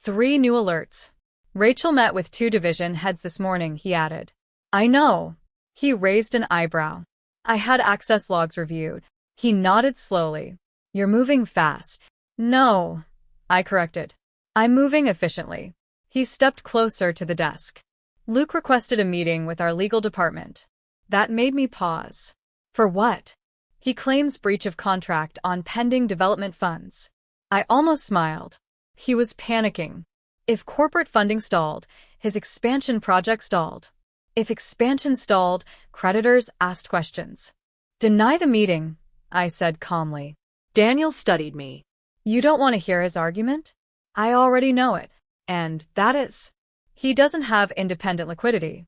3 new alerts. Rachel met with 2 division heads this morning, he added. I know. He raised an eyebrow. I had access logs reviewed. He nodded slowly. You're moving fast. No, I corrected. I'm moving efficiently. He stepped closer to the desk. Luke requested a meeting with our legal department. That made me pause. For what? He claims breach of contract on pending development funds. I almost smiled. He was panicking. If corporate funding stalled, his expansion project stalled. If expansion stalled, creditors asked questions. Deny the meeting, I said calmly. Daniel studied me. You don't want to hear his argument? I already know it. And that is, he doesn't have independent liquidity.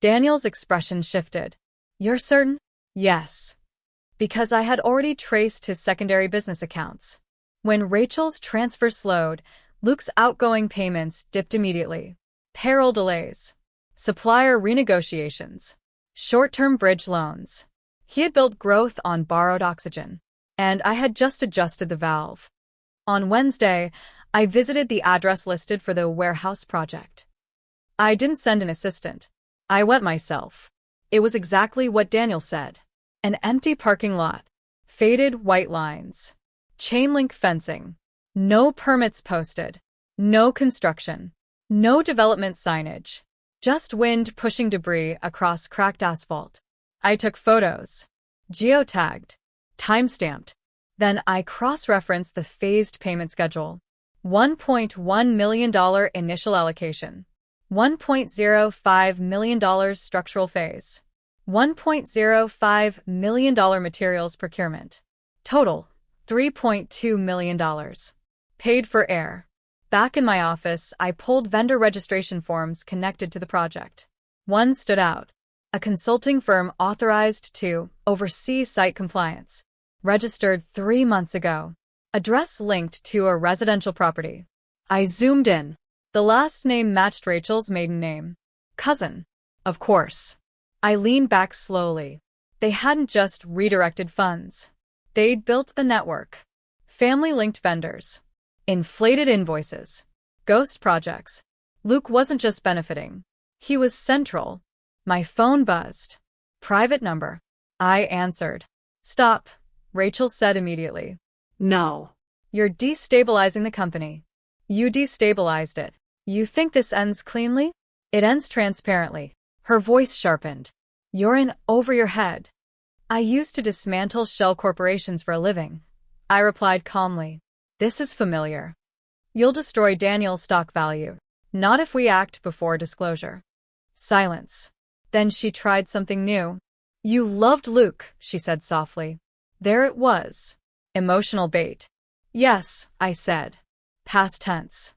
Daniel's expression shifted. You're certain? Yes. Because I had already traced his secondary business accounts. When Rachel's transfer slowed, Luke's outgoing payments dipped immediately. Payroll delays. Supplier renegotiations. Short-term bridge loans. He had built growth on borrowed oxygen. And I had just adjusted the valve. On Wednesday, I visited the address listed for the warehouse project. I didn't send an assistant. I went myself. It was exactly what Daniel said. An empty parking lot. Faded white lines. Chain-link fencing. No permits posted. No construction. No development signage. Just wind pushing debris across cracked asphalt. I took photos. Geotagged. Timestamped. Then I cross-referenced the phased payment schedule. $1.1 million initial allocation. $1.05 million structural phase. $1.05 million materials procurement. Total, $3.2 million. Paid for air. Back in my office, I pulled vendor registration forms connected to the project. One stood out. A consulting firm authorized to oversee site compliance. Registered 3 months ago. Address linked to a residential property. I zoomed in. The last name matched Rachel's maiden name. Cousin. Of course. I leaned back slowly. They hadn't just redirected funds. They'd built the network. Family-linked vendors. Inflated invoices. Ghost projects. Luke wasn't just benefiting. He was central. My phone buzzed. Private number. I answered. Stop, Rachel said immediately. No. You're destabilizing the company. You destabilized it. You think this ends cleanly? It ends transparently. Her voice sharpened. You're in over your head. I used to dismantle shell corporations for a living. I replied calmly. This is familiar. You'll destroy Daniel's stock value. Not if we act before disclosure. Silence. Then she tried something new. You loved Luke, she said softly. There it was. Emotional bait. Yes, I said. Past tense.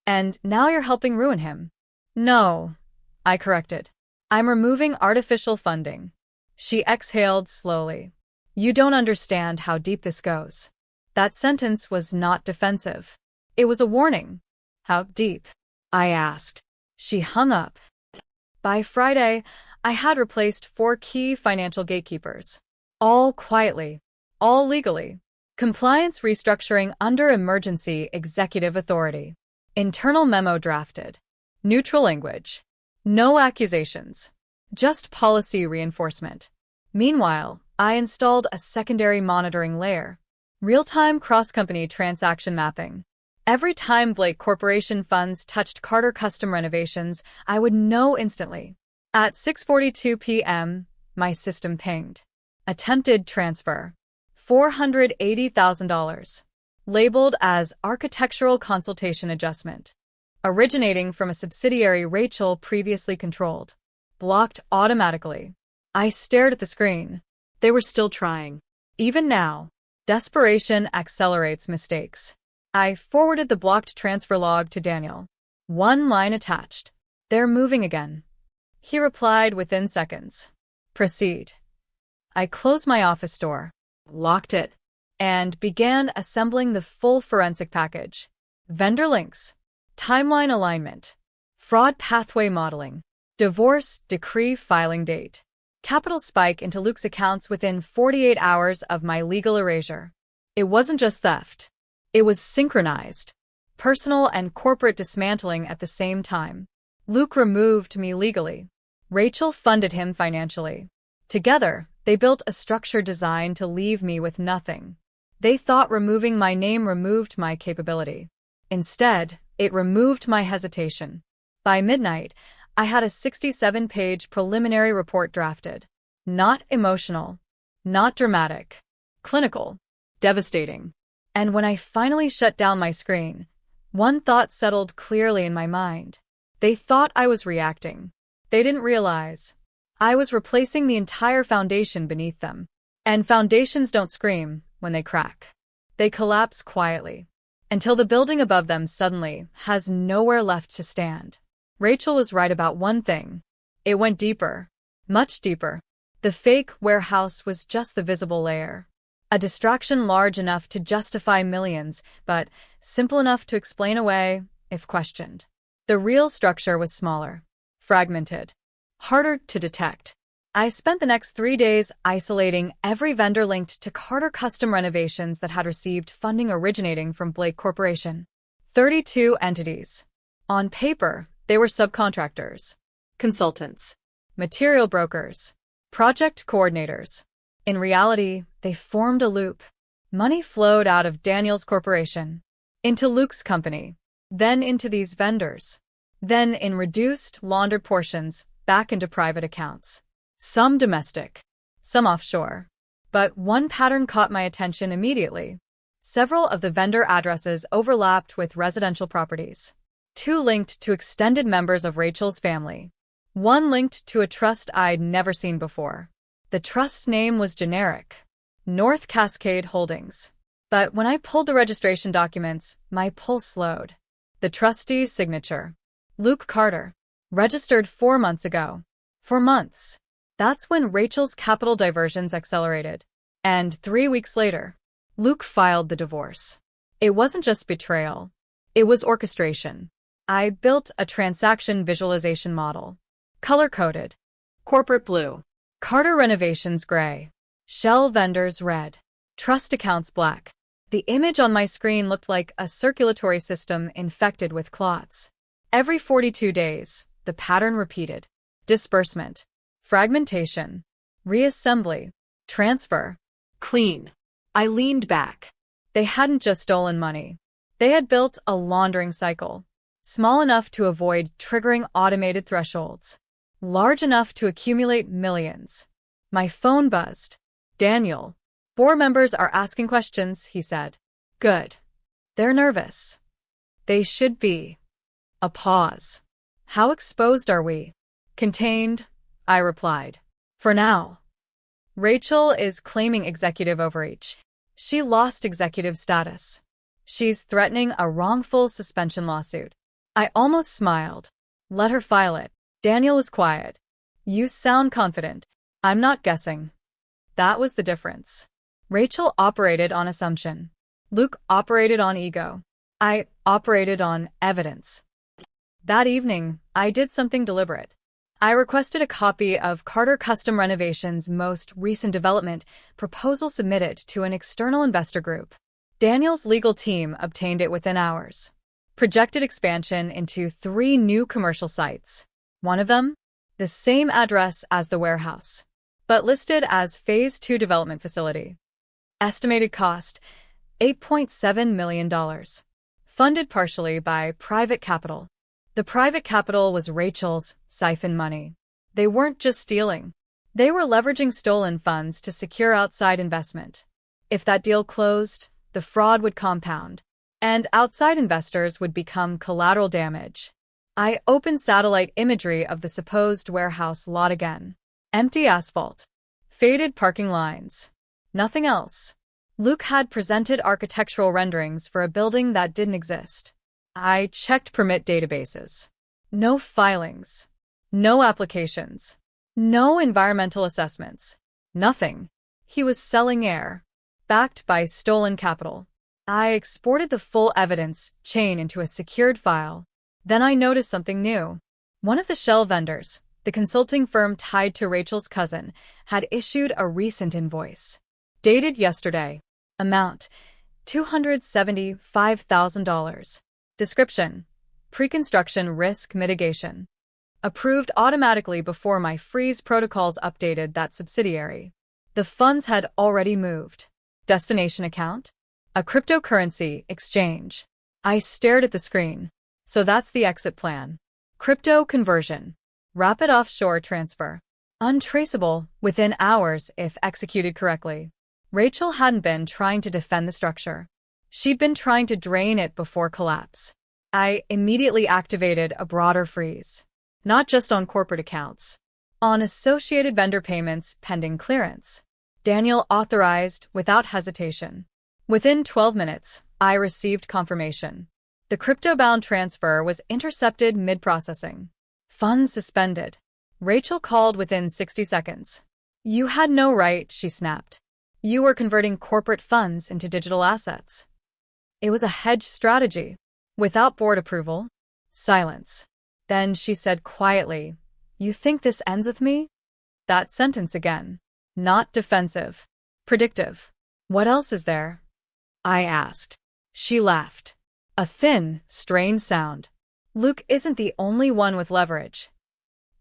And now you're helping ruin him. No, I corrected. I'm removing artificial funding. She exhaled slowly. You don't understand how deep this goes. That sentence was not defensive. It was a warning. How deep? I asked. She hung up. By Friday, I had replaced 4 key financial gatekeepers. All quietly. All legally. Compliance restructuring under emergency executive authority. Internal memo drafted. Neutral language. No accusations. Just policy reinforcement. Meanwhile, I installed a secondary monitoring layer. Real-time cross-company transaction mapping. Every time Blake Corporation funds touched Carter Custom Renovations, I would know instantly. At 6:42 p.m., my system pinged. Attempted transfer. $480,000. Labeled as Architectural Consultation Adjustment. Originating from a subsidiary Rachel previously controlled. Blocked automatically. I stared at the screen. They were still trying. Even now, desperation accelerates mistakes. I forwarded the blocked transfer log to Daniel. One line attached. They're moving again. He replied within seconds. Proceed. I closed my office door, locked it, and began assembling the full forensic package. Vendor links, timeline alignment, fraud pathway modeling, divorce decree filing date, capital spike into Luke's accounts within 48 hours of my legal erasure. It wasn't just theft. It was synchronized. Personal and corporate dismantling at the same time. Luke removed me legally. Rachel funded him financially. Together, they built a structure designed to leave me with nothing. They thought removing my name removed my capability. Instead, it removed my hesitation. By midnight, I had a 67-page preliminary report drafted. Not emotional. Not dramatic. Clinical. Devastating. And when I finally shut down my screen, one thought settled clearly in my mind. They thought I was reacting. They didn't realize I was replacing the entire foundation beneath them. And foundations don't scream when they crack. They collapse quietly, until the building above them suddenly has nowhere left to stand. Rachel was right about one thing. It went deeper. Much deeper. The fake warehouse was just the visible layer. A distraction large enough to justify millions, but simple enough to explain away if questioned. The real structure was smaller. Fragmented. Harder to detect. I spent the next 3 days isolating every vendor linked to Carter Custom Renovations that had received funding originating from Blake Corporation. 32 entities. On paper, they were subcontractors, Consultants. material brokers, project coordinators. In reality, they formed a loop. Money flowed out of Daniel's corporation, into Luke's company, then into these vendors. then in reduced, laundered portions, back into private accounts. Some domestic, some offshore. But one pattern caught my attention immediately. Several of the vendor addresses overlapped with residential properties. 2 linked to extended members of Rachel's family. 1 linked to a trust I'd never seen before. The trust name was generic, North Cascade Holdings. But when I pulled the registration documents, my pulse slowed. The trustee's signature. Luke Carter. Registered 4 months ago. For months. That's when Rachel's capital diversions accelerated. And 3 weeks later, Luke filed the divorce. It wasn't just betrayal. It was orchestration. I built a transaction visualization model. Color-coded. Corporate blue. Carter Renovations gray. Shell vendors red. Trust accounts black. The image on my screen looked like a circulatory system infected with clots. Every 42 days, the pattern repeated. Disbursement. Fragmentation. Reassembly. Transfer. Clean. I leaned back. They hadn't just stolen money. They had built a laundering cycle. Small enough to avoid triggering automated thresholds. Large enough to accumulate millions. My phone buzzed. Daniel. Board members are asking questions, he said. Good. They're nervous. They should be. A pause. How exposed are we? Contained, I replied. For now. Rachel is claiming executive overreach. She lost executive status. She's threatening a wrongful suspension lawsuit. I almost smiled. Let her file it. Daniel was quiet. You sound confident. I'm not guessing. That was the difference. Rachel operated on assumption. Luke operated on ego. I operated on evidence. That evening, I did something deliberate. I requested a copy of Carter Custom Renovations' most recent development proposal submitted to an external investor group. Daniel's legal team obtained it within hours. Projected expansion into 3 new commercial sites. One of them, the same address as the warehouse, but listed as Phase 2 development facility. Estimated cost, $8.7 million. Funded partially by private capital. The private capital was Rachel's siphon money. They weren't just stealing. They were leveraging stolen funds to secure outside investment. If that deal closed, the fraud would compound, and outside investors would become collateral damage. I opened satellite imagery of the supposed warehouse lot again. Empty asphalt. Faded parking lines. Nothing else. Luke had presented architectural renderings for a building that didn't exist. I checked permit databases. No filings. No applications. No environmental assessments. Nothing. He was selling air. Backed by stolen capital. I exported the full evidence chain into a secured file. Then I noticed something new. One of the shell vendors, the consulting firm tied to Rachel's cousin, had issued a recent invoice. Dated yesterday. Amount, $275,000. Description, pre-construction risk mitigation. Approved automatically before my freeze protocols updated that subsidiary. The funds had already moved. Destination account? A cryptocurrency exchange. I stared at the screen. So that's the exit plan. Crypto conversion. Rapid offshore transfer. Untraceable within hours if executed correctly. Rachel hadn't been trying to defend the structure. She'd been trying to drain it before collapse. I immediately activated a broader freeze. Not just on corporate accounts. On associated vendor payments pending clearance. Daniel authorized without hesitation. Within 12 minutes, I received confirmation. The crypto-bound transfer was intercepted mid-processing. Funds suspended. Rachel called within 60 seconds. You had no right, she snapped. You were converting corporate funds into digital assets. It was a hedge strategy. Without board approval. Silence. Then she said quietly, You think this ends with me? That sentence again. Not defensive. Predictive. What else is there? I asked. She laughed. A thin, strained sound. Luke isn't the only one with leverage.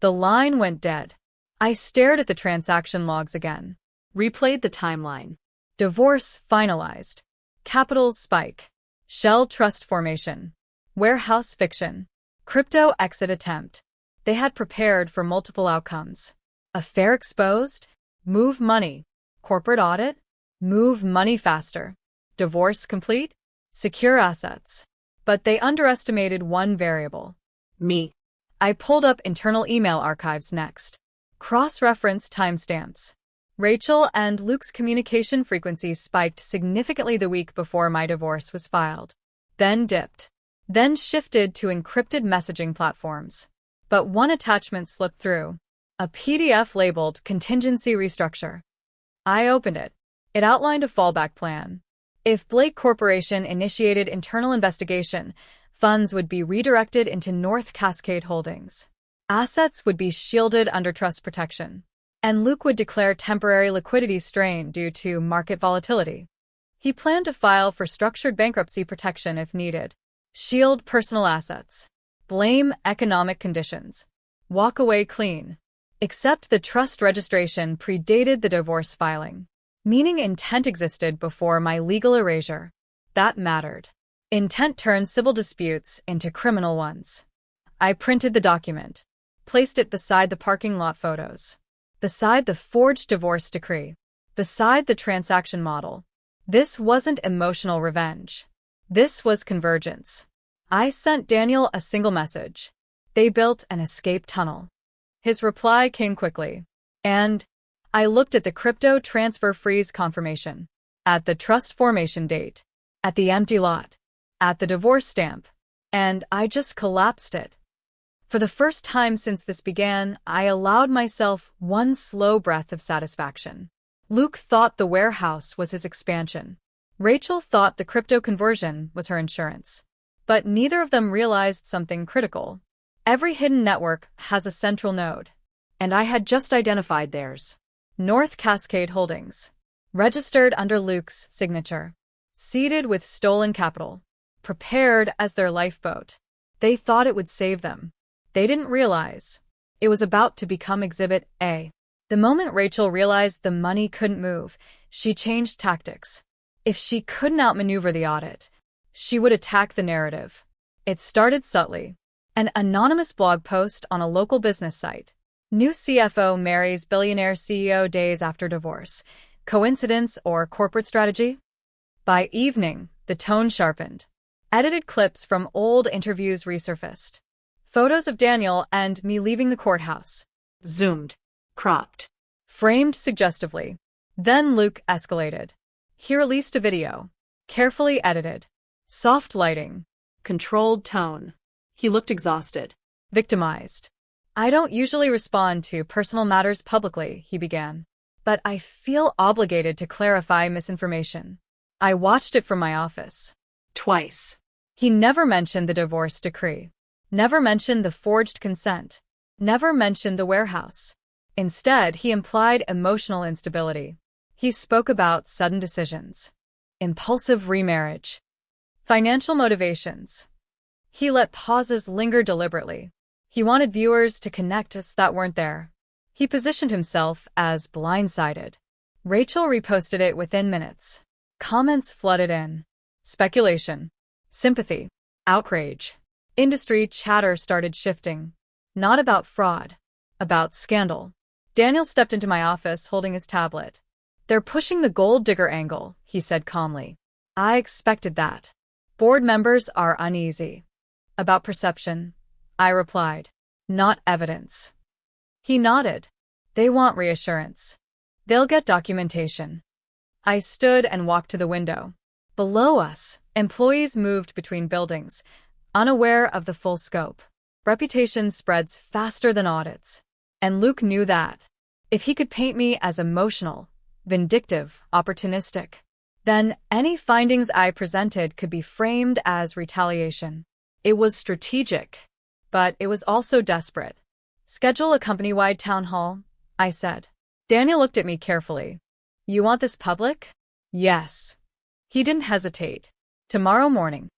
The line went dead. I stared at the transaction logs again. Replayed the timeline. Divorce finalized. Capitals spike. Shell trust formation. Warehouse fiction. Crypto exit attempt. They had prepared for multiple outcomes. Affair exposed? Move money. Corporate audit? Move money faster. Divorce complete? Secure assets. But they underestimated one variable. Me. I pulled up internal email archives next. Cross-reference timestamps. Rachel and Luke's communication frequency spiked significantly the week before my divorce was filed. Then dipped. Then shifted to encrypted messaging platforms. But one attachment slipped through. A PDF labeled Contingency Restructure. I opened it. It outlined a fallback plan. If Blake Corporation initiated internal investigation, funds would be redirected into North Cascade Holdings. Assets would be shielded under trust protection. And Luke would declare temporary liquidity strain due to market volatility. He planned to file for structured bankruptcy protection if needed. Shield personal assets. Blame economic conditions. Walk away clean. Except the trust registration predated the divorce filing, meaning intent existed before my legal erasure. That mattered. Intent turns civil disputes into criminal ones. I printed the document, placed it beside the parking lot photos, beside the forged divorce decree, beside the transaction model. This wasn't emotional revenge. This was convergence. I sent Daniel a single message. They built an escape tunnel. His reply came quickly. And I looked at the crypto transfer freeze confirmation, at the trust formation date, at the empty lot, at the divorce stamp, and I just collapsed it. For the first time since this began, I allowed myself one slow breath of satisfaction. Luke thought the warehouse was his expansion. Rachel thought the crypto conversion was her insurance. But neither of them realized something critical. Every hidden network has a central node. And I had just identified theirs. North Cascade Holdings. Registered under Luke's signature. Seeded with stolen capital. Prepared as their lifeboat. They thought it would save them. They didn't realize. It was about to become Exhibit A. The moment Rachel realized the money couldn't move, she changed tactics. If she couldn't outmaneuver the audit, she would attack the narrative. It started subtly. An anonymous blog post on a local business site. New CFO marries billionaire CEO days after divorce. Coincidence or corporate strategy? By evening, the tone sharpened. Edited clips from old interviews resurfaced. Photos of Daniel and me leaving the courthouse. Zoomed. Cropped. Framed suggestively. Then Luke escalated. He released a video. Carefully edited. Soft lighting. Controlled tone. He looked exhausted. Victimized. I don't usually respond to personal matters publicly, he began. But I feel obligated to clarify misinformation. I watched it from my office. Twice. He never mentioned the divorce decree. Never mentioned the forged consent. Never mentioned the warehouse. Instead, he implied emotional instability. He spoke about sudden decisions. Impulsive remarriage. Financial motivations. He let pauses linger deliberately. He wanted viewers to connect dots that weren't there. He positioned himself as blindsided. Rachel reposted it within minutes. Comments flooded in. Speculation. Sympathy. Outrage. Industry chatter started shifting. Not about fraud. About scandal. Daniel stepped into my office holding his tablet. They're pushing the gold digger angle, he said calmly. I expected that. Board members are uneasy. About perception, I replied. Not evidence. He nodded. They want reassurance. They'll get documentation. I stood and walked to the window. Below us, employees moved between buildings, unaware of the full scope. Reputation spreads faster than audits. And Luke knew that. If he could paint me as emotional, vindictive, opportunistic, then any findings I presented could be framed as retaliation. It was strategic, but it was also desperate. Schedule a company-wide town hall, I said. Daniel looked at me carefully. You want this public? Yes. He didn't hesitate. Tomorrow morning.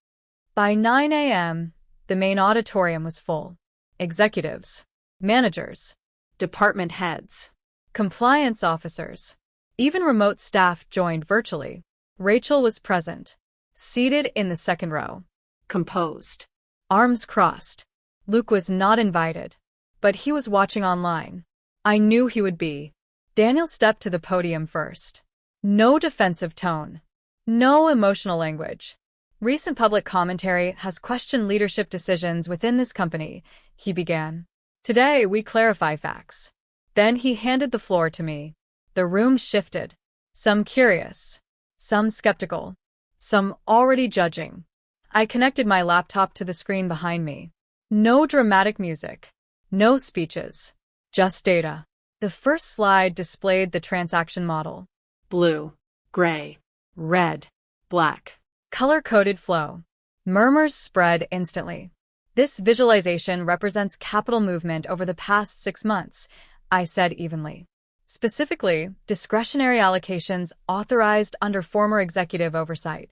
By 9 a.m., the main auditorium was full. Executives, managers, Department heads, compliance officers, even remote staff joined virtually. Rachel was present, seated in the second row. Composed. Arms crossed. Luke was not invited, but he was watching online. I knew he would be. Daniel stepped to the podium first. No defensive tone. No emotional language. Recent public commentary has questioned leadership decisions within this company, he began. Today, we clarify facts. Then he handed the floor to me. The room shifted. Some curious. Some skeptical. Some already judging. I connected my laptop to the screen behind me. No dramatic music. No speeches. Just data. The first slide displayed the transaction model. Blue, gray, red, black. Color-coded flow. Murmurs spread instantly. This visualization represents capital movement over the past 6 months, I said evenly. Specifically, discretionary allocations authorized under former executive oversight.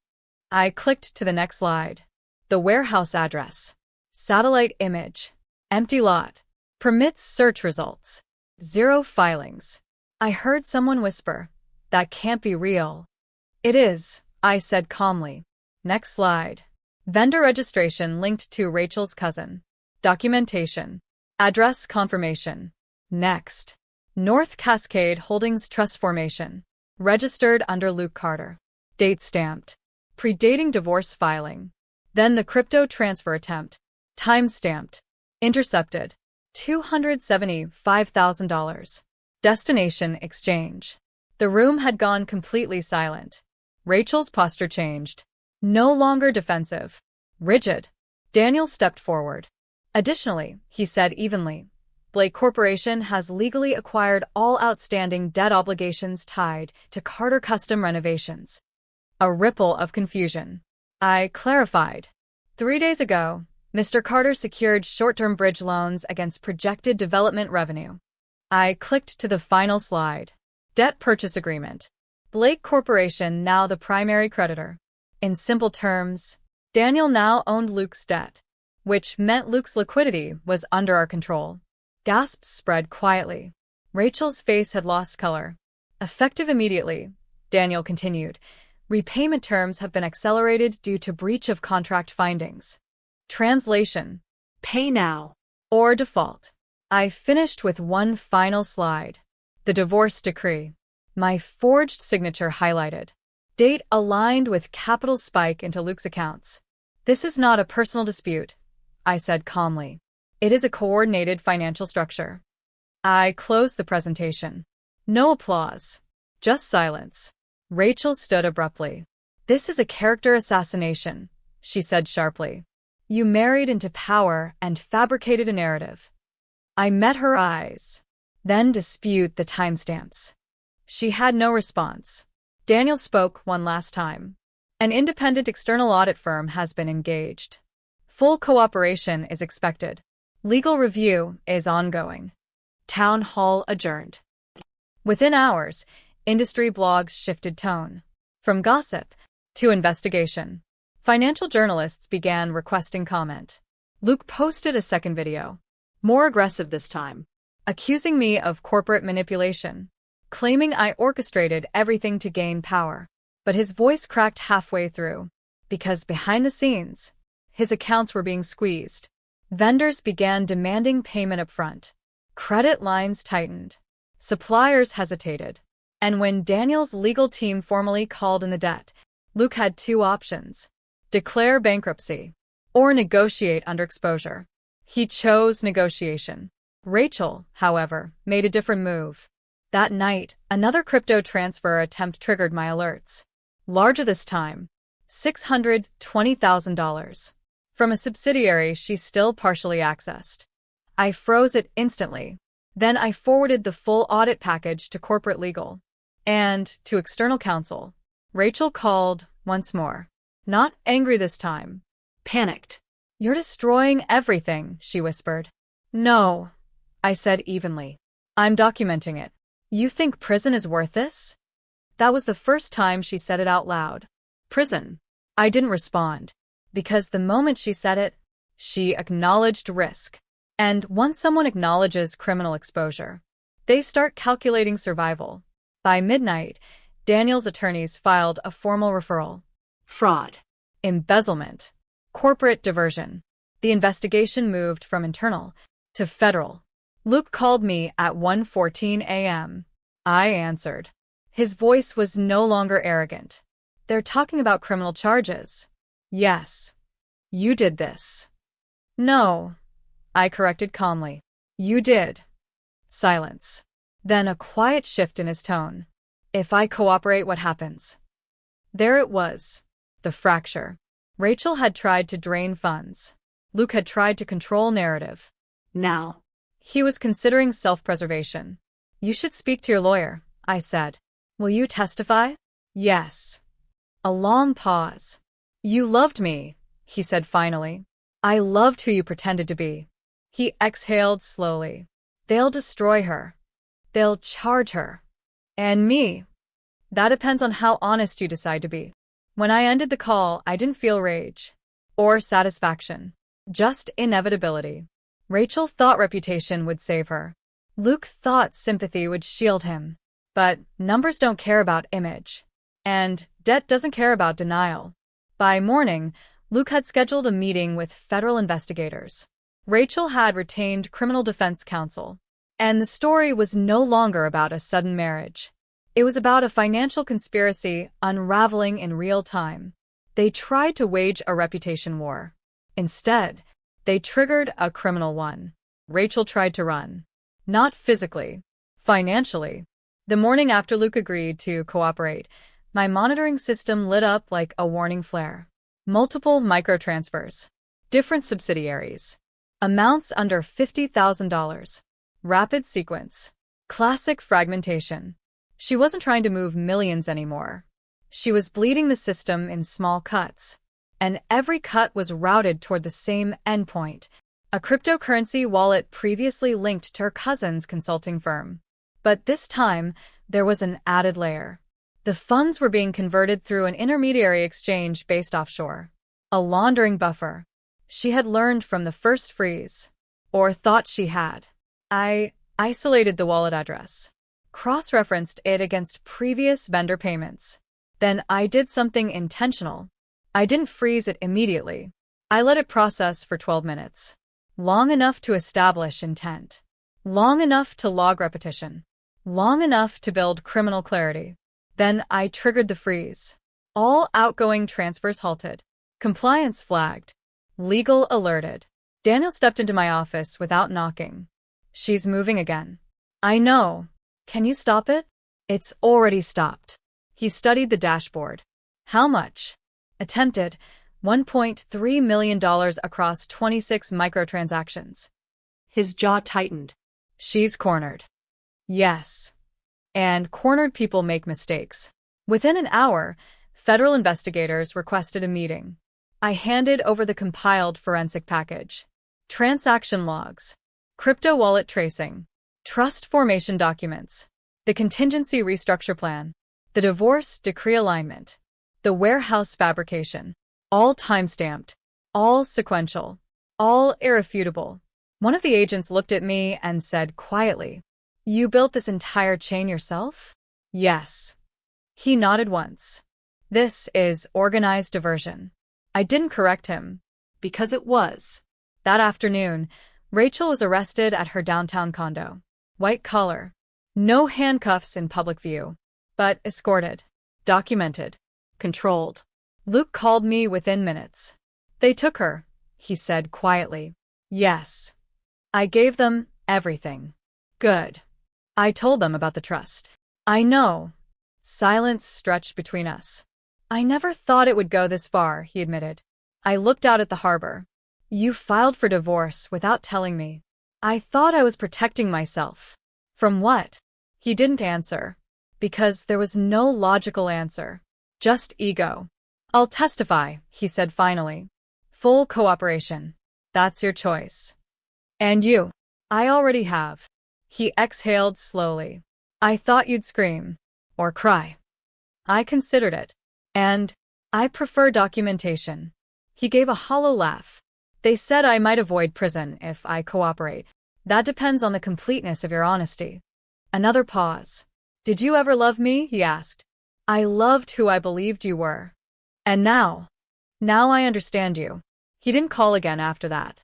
I clicked to the next slide. The warehouse address. Satellite image. Empty lot. Permits search results. 0 filings. I heard someone whisper, "That can't be real." "It is," I said calmly. Next slide. Vendor registration linked to Rachel's cousin. Documentation. Address confirmation. Next. North Cascade Holdings Trust Formation. Registered under Luke Carter. Date stamped. Predating divorce filing. Then the crypto transfer attempt. Time stamped. Intercepted. $275,000. Destination exchange. The room had gone completely silent. Rachel's posture changed. No longer defensive. Rigid. Daniel stepped forward. Additionally, he said evenly, Blake Corporation has legally acquired all outstanding debt obligations tied to Carter Custom Renovations. A ripple of confusion. I clarified. 3 days ago, Mr. Carter secured short-term bridge loans against projected development revenue. I clicked to the final slide. Debt purchase agreement. Blake Corporation now the primary creditor. In simple terms, Daniel now owned Luke's debt, which meant Luke's liquidity was under our control. Gasps spread quietly. Rachel's face had lost color. Effective immediately, Daniel continued, repayment terms have been accelerated due to breach of contract findings. Translation. Pay now. Or default. I finished with one final slide. The divorce decree. My forged signature highlighted. Date aligned with capital spike into Luke's accounts. This is not a personal dispute, I said calmly. It is a coordinated financial structure. I closed the presentation. No applause. Just silence. Rachel stood abruptly. This is a character assassination, she said sharply. You married into power and fabricated a narrative. I met her eyes. Then dispute the timestamps. She had no response. Daniel spoke one last time. An independent external audit firm has been engaged. Full cooperation is expected. Legal review is ongoing. Town hall adjourned. Within hours, industry blogs shifted tone. From gossip to investigation. Financial journalists began requesting comment. Luke posted a second video. More aggressive this time. Accusing me of corporate manipulation. Claiming I orchestrated everything to gain power. But his voice cracked halfway through. Because behind the scenes, his accounts were being squeezed. Vendors began demanding payment upfront. Credit lines tightened. Suppliers hesitated. And when Daniel's legal team formally called in the debt, Luke had 2 options. Declare bankruptcy or negotiate under exposure. He chose negotiation. Rachel, however, made a different move. That night, another crypto transfer attempt triggered my alerts. Larger this time. $620,000. From a subsidiary she still partially accessed. I froze it instantly. Then I forwarded the full audit package to corporate legal. And to external counsel. Rachel called once more. Not angry this time. Panicked. You're destroying everything, she whispered. No, I said evenly. I'm documenting it. You think prison is worth this? That was the first time she said it out loud. Prison. I didn't respond. Because the moment she said it, she acknowledged risk. And once someone acknowledges criminal exposure, they start calculating survival. By midnight, Daniel's attorneys filed a formal referral. Fraud. Embezzlement. Corporate diversion. The investigation moved from internal to federal. Luke called me at 1:14 a.m. I answered. His voice was no longer arrogant. They're talking about criminal charges. Yes. You did this. No. I corrected calmly. You did. Silence. Then a quiet shift in his tone. If I cooperate, what happens? There it was. The fracture. Rachel had tried to drain funds. Luke had tried to control narrative. Now. He was considering self-preservation. You should speak to your lawyer, I said. Will you testify? Yes. A long pause. You loved me, he said finally. I loved who you pretended to be. He exhaled slowly. They'll destroy her. They'll charge her. And me. That depends on how honest you decide to be. When I ended the call, I didn't feel rage or satisfaction, just inevitability. Rachel thought reputation would save her. Luke thought sympathy would shield him. But numbers don't care about image. And debt doesn't care about denial. By morning, Luke had scheduled a meeting with federal investigators. Rachel had retained criminal defense counsel. And the story was no longer about a sudden marriage. It was about a financial conspiracy unraveling in real time. They tried to wage a reputation war. Instead, they triggered a criminal one. Rachel tried to run. Not physically. Financially. The morning after Luke agreed to cooperate, my monitoring system lit up like a warning flare. Multiple microtransfers. Different subsidiaries. Amounts under $50,000. Rapid sequence. Classic fragmentation. She wasn't trying to move millions anymore. She was bleeding the system in small cuts. And every cut was routed toward the same endpoint, a cryptocurrency wallet previously linked to her cousin's consulting firm. But this time, there was an added layer. The funds were being converted through an intermediary exchange based offshore. A laundering buffer. She had learned from the first freeze. Or thought she had. I isolated the wallet address. Cross-referenced it against previous vendor payments. Then I did something intentional. I didn't freeze it immediately. I let it process for 12 minutes. Long enough to establish intent. Long enough to log repetition. Long enough to build criminal clarity. Then I triggered the freeze. All outgoing transfers halted. Compliance flagged. Legal alerted. Daniel stepped into my office without knocking. She's moving again. I know. Can you stop it? It's already stopped. He studied the dashboard. How much? Attempted. $1.3 million across 26 microtransactions. His jaw tightened. She's cornered. Yes. And cornered people make mistakes. Within an hour, federal investigators requested a meeting. I handed over the compiled forensic package. Transaction logs. Crypto wallet tracing. Trust formation documents. The contingency restructure plan. The divorce decree alignment. The warehouse fabrication. All time-stamped. All sequential. All irrefutable. One of the agents looked at me and said quietly, "You built this entire chain yourself?" Yes. He nodded once. This is organized diversion. I didn't correct him. Because it was. That afternoon, Rachel was arrested at her downtown condo. White collar. No handcuffs in public view. But escorted. Documented. Controlled. Luke called me within minutes. They took her, he said quietly. Yes. I gave them everything. Good. I told them about the trust. I know. Silence stretched between us. I never thought it would go this far, he admitted. I looked out at the harbor. You filed for divorce without telling me. I thought I was protecting myself. From what? He didn't answer. Because there was no logical answer. Just ego. I'll testify, he said finally. Full cooperation. That's your choice. And you? I already have. He exhaled slowly. I thought you'd scream. Or cry. I considered it. And I prefer documentation. He gave a hollow laugh. They said I might avoid prison if I cooperate. That depends on the completeness of your honesty. Another pause. Did you ever love me? He asked. I loved who I believed you were. And now I understand you. He didn't call again after that.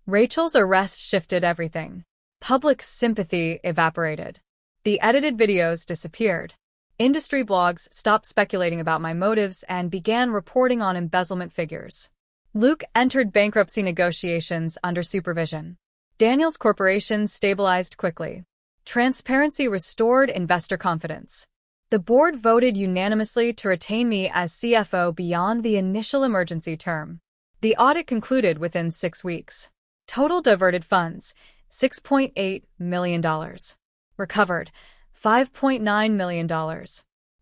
Rachel's arrest shifted everything. Public sympathy evaporated. The edited videos disappeared. Industry blogs stopped speculating about my motives and began reporting on embezzlement figures. Luke entered bankruptcy negotiations under supervision. Daniel's corporation stabilized quickly. Transparency restored investor confidence. The board voted unanimously to retain me as CFO beyond the initial emergency term. The audit concluded within 6 weeks. Total diverted funds, $6.8 million. Recovered, $5.9 million.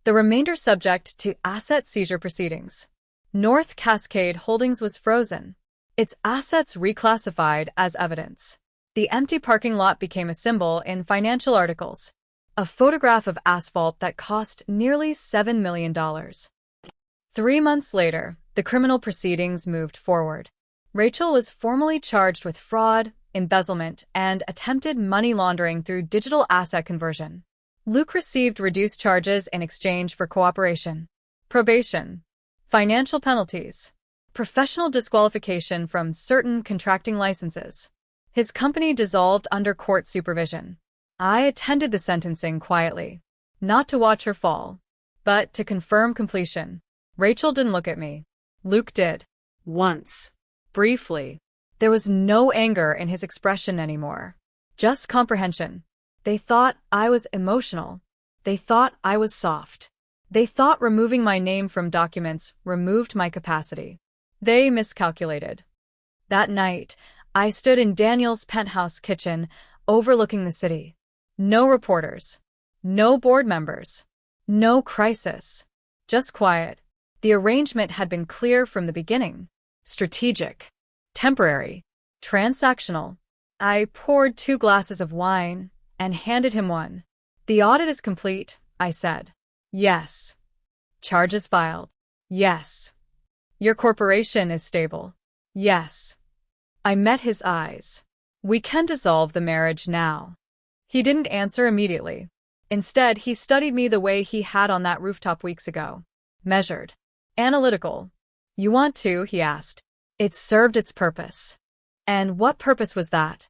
The remainder subject to asset seizure proceedings. North Cascade Holdings was frozen. Its assets reclassified as evidence. The empty parking lot became a symbol in financial articles. A photograph of asphalt that cost nearly $7 million. 3 months later, the criminal proceedings moved forward. Rachel was formally charged with fraud, embezzlement, and attempted money laundering through digital asset conversion. Luke received reduced charges in exchange for cooperation. Probation. Financial penalties. Professional disqualification from certain contracting licenses. His company dissolved under court supervision. I attended the sentencing quietly. Not to watch her fall, but to confirm completion. Rachel didn't look at me. Luke did. Once. Briefly. There was no anger in his expression anymore. Just comprehension. They thought I was emotional. They thought I was soft. They thought removing my name from documents removed my capacity. They miscalculated. That night, I stood in Daniel's penthouse kitchen, overlooking the city. No reporters. No board members. No crisis. Just quiet. The arrangement had been clear from the beginning. Strategic. Temporary. Transactional. I poured 2 glasses of wine and handed him one. The audit is complete, I said. Yes. Charges filed. Yes. Your corporation is stable. Yes. I met his eyes. We can dissolve the marriage now. He didn't answer immediately. Instead, he studied me the way he had on that rooftop weeks ago. Measured. Analytical. You want to? He asked. It served its purpose. And what purpose was that?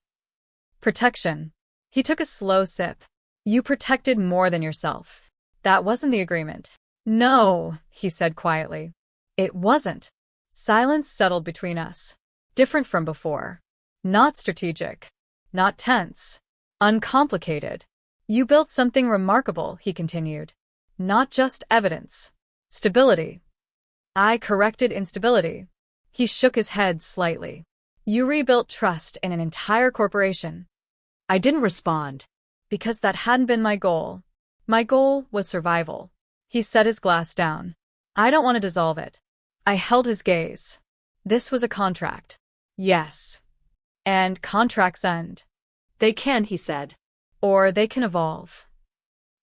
Protection. He took a slow sip. You protected more than yourself. That wasn't the agreement. No, he said quietly. It wasn't. Silence settled between us. Different from before. Not strategic. Not tense. Uncomplicated. You built something remarkable, he continued. Not just evidence. Stability. I corrected instability. He shook his head slightly. You rebuilt trust in an entire corporation. I didn't respond. Because that hadn't been my goal. My goal was survival. He set his glass down. I don't want to dissolve it. I held his gaze. This was a contract. Yes. And contracts end. They can, he said. Or they can evolve.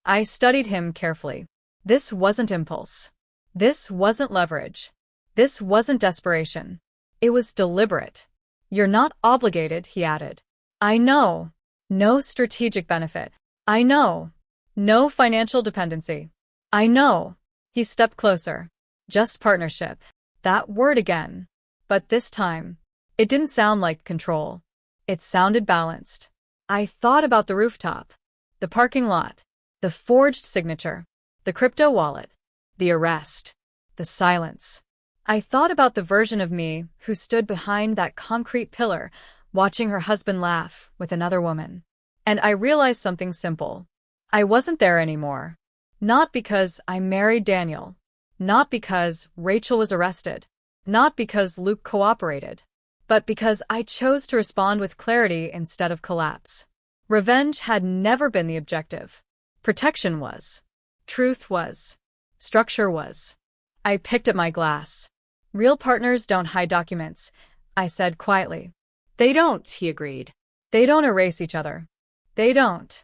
I studied him carefully. This wasn't impulse. This wasn't leverage. This wasn't desperation. It was deliberate. You're not obligated, he added. I know. No strategic benefit. I know. No financial dependency. I know. He stepped closer. Just partnership. That word again. But this time, it didn't sound like control. It sounded balanced. I thought about the rooftop, the parking lot, the forged signature, the crypto wallet, the arrest, the silence. I thought about the version of me who stood behind that concrete pillar, watching her husband laugh with another woman. And I realized something simple. I wasn't there anymore. Not because I married Daniel. Not because Rachel was arrested. Not because Luke cooperated. But because I chose to respond with clarity instead of collapse. Revenge had never been the objective. Protection was. Truth was. Structure was. I picked at my glass. Real partners don't hide documents, I said quietly. They don't, he agreed. They don't erase each other. They don't.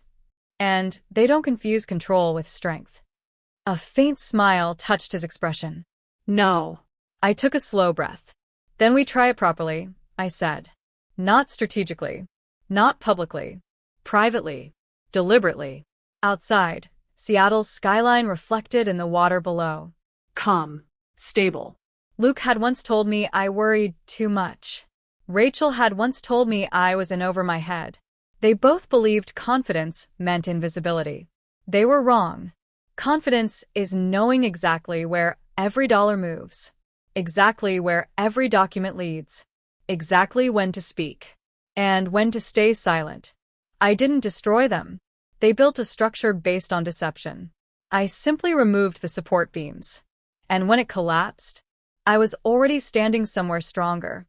And they don't confuse control with strength. A faint smile touched his expression. No. I took a slow breath. Then we try it properly, I said. Not strategically. Not publicly. Privately. Deliberately. Outside, Seattle's skyline reflected in the water below. Calm. Stable. Luke had once told me I worried too much. Rachel had once told me I was in over my head. They both believed confidence meant invisibility. They were wrong. Confidence is knowing exactly where every dollar moves, exactly where every document leads, exactly when to speak, and when to stay silent. I didn't destroy them. They built a structure based on deception. I simply removed the support beams. And when it collapsed, I was already standing somewhere stronger.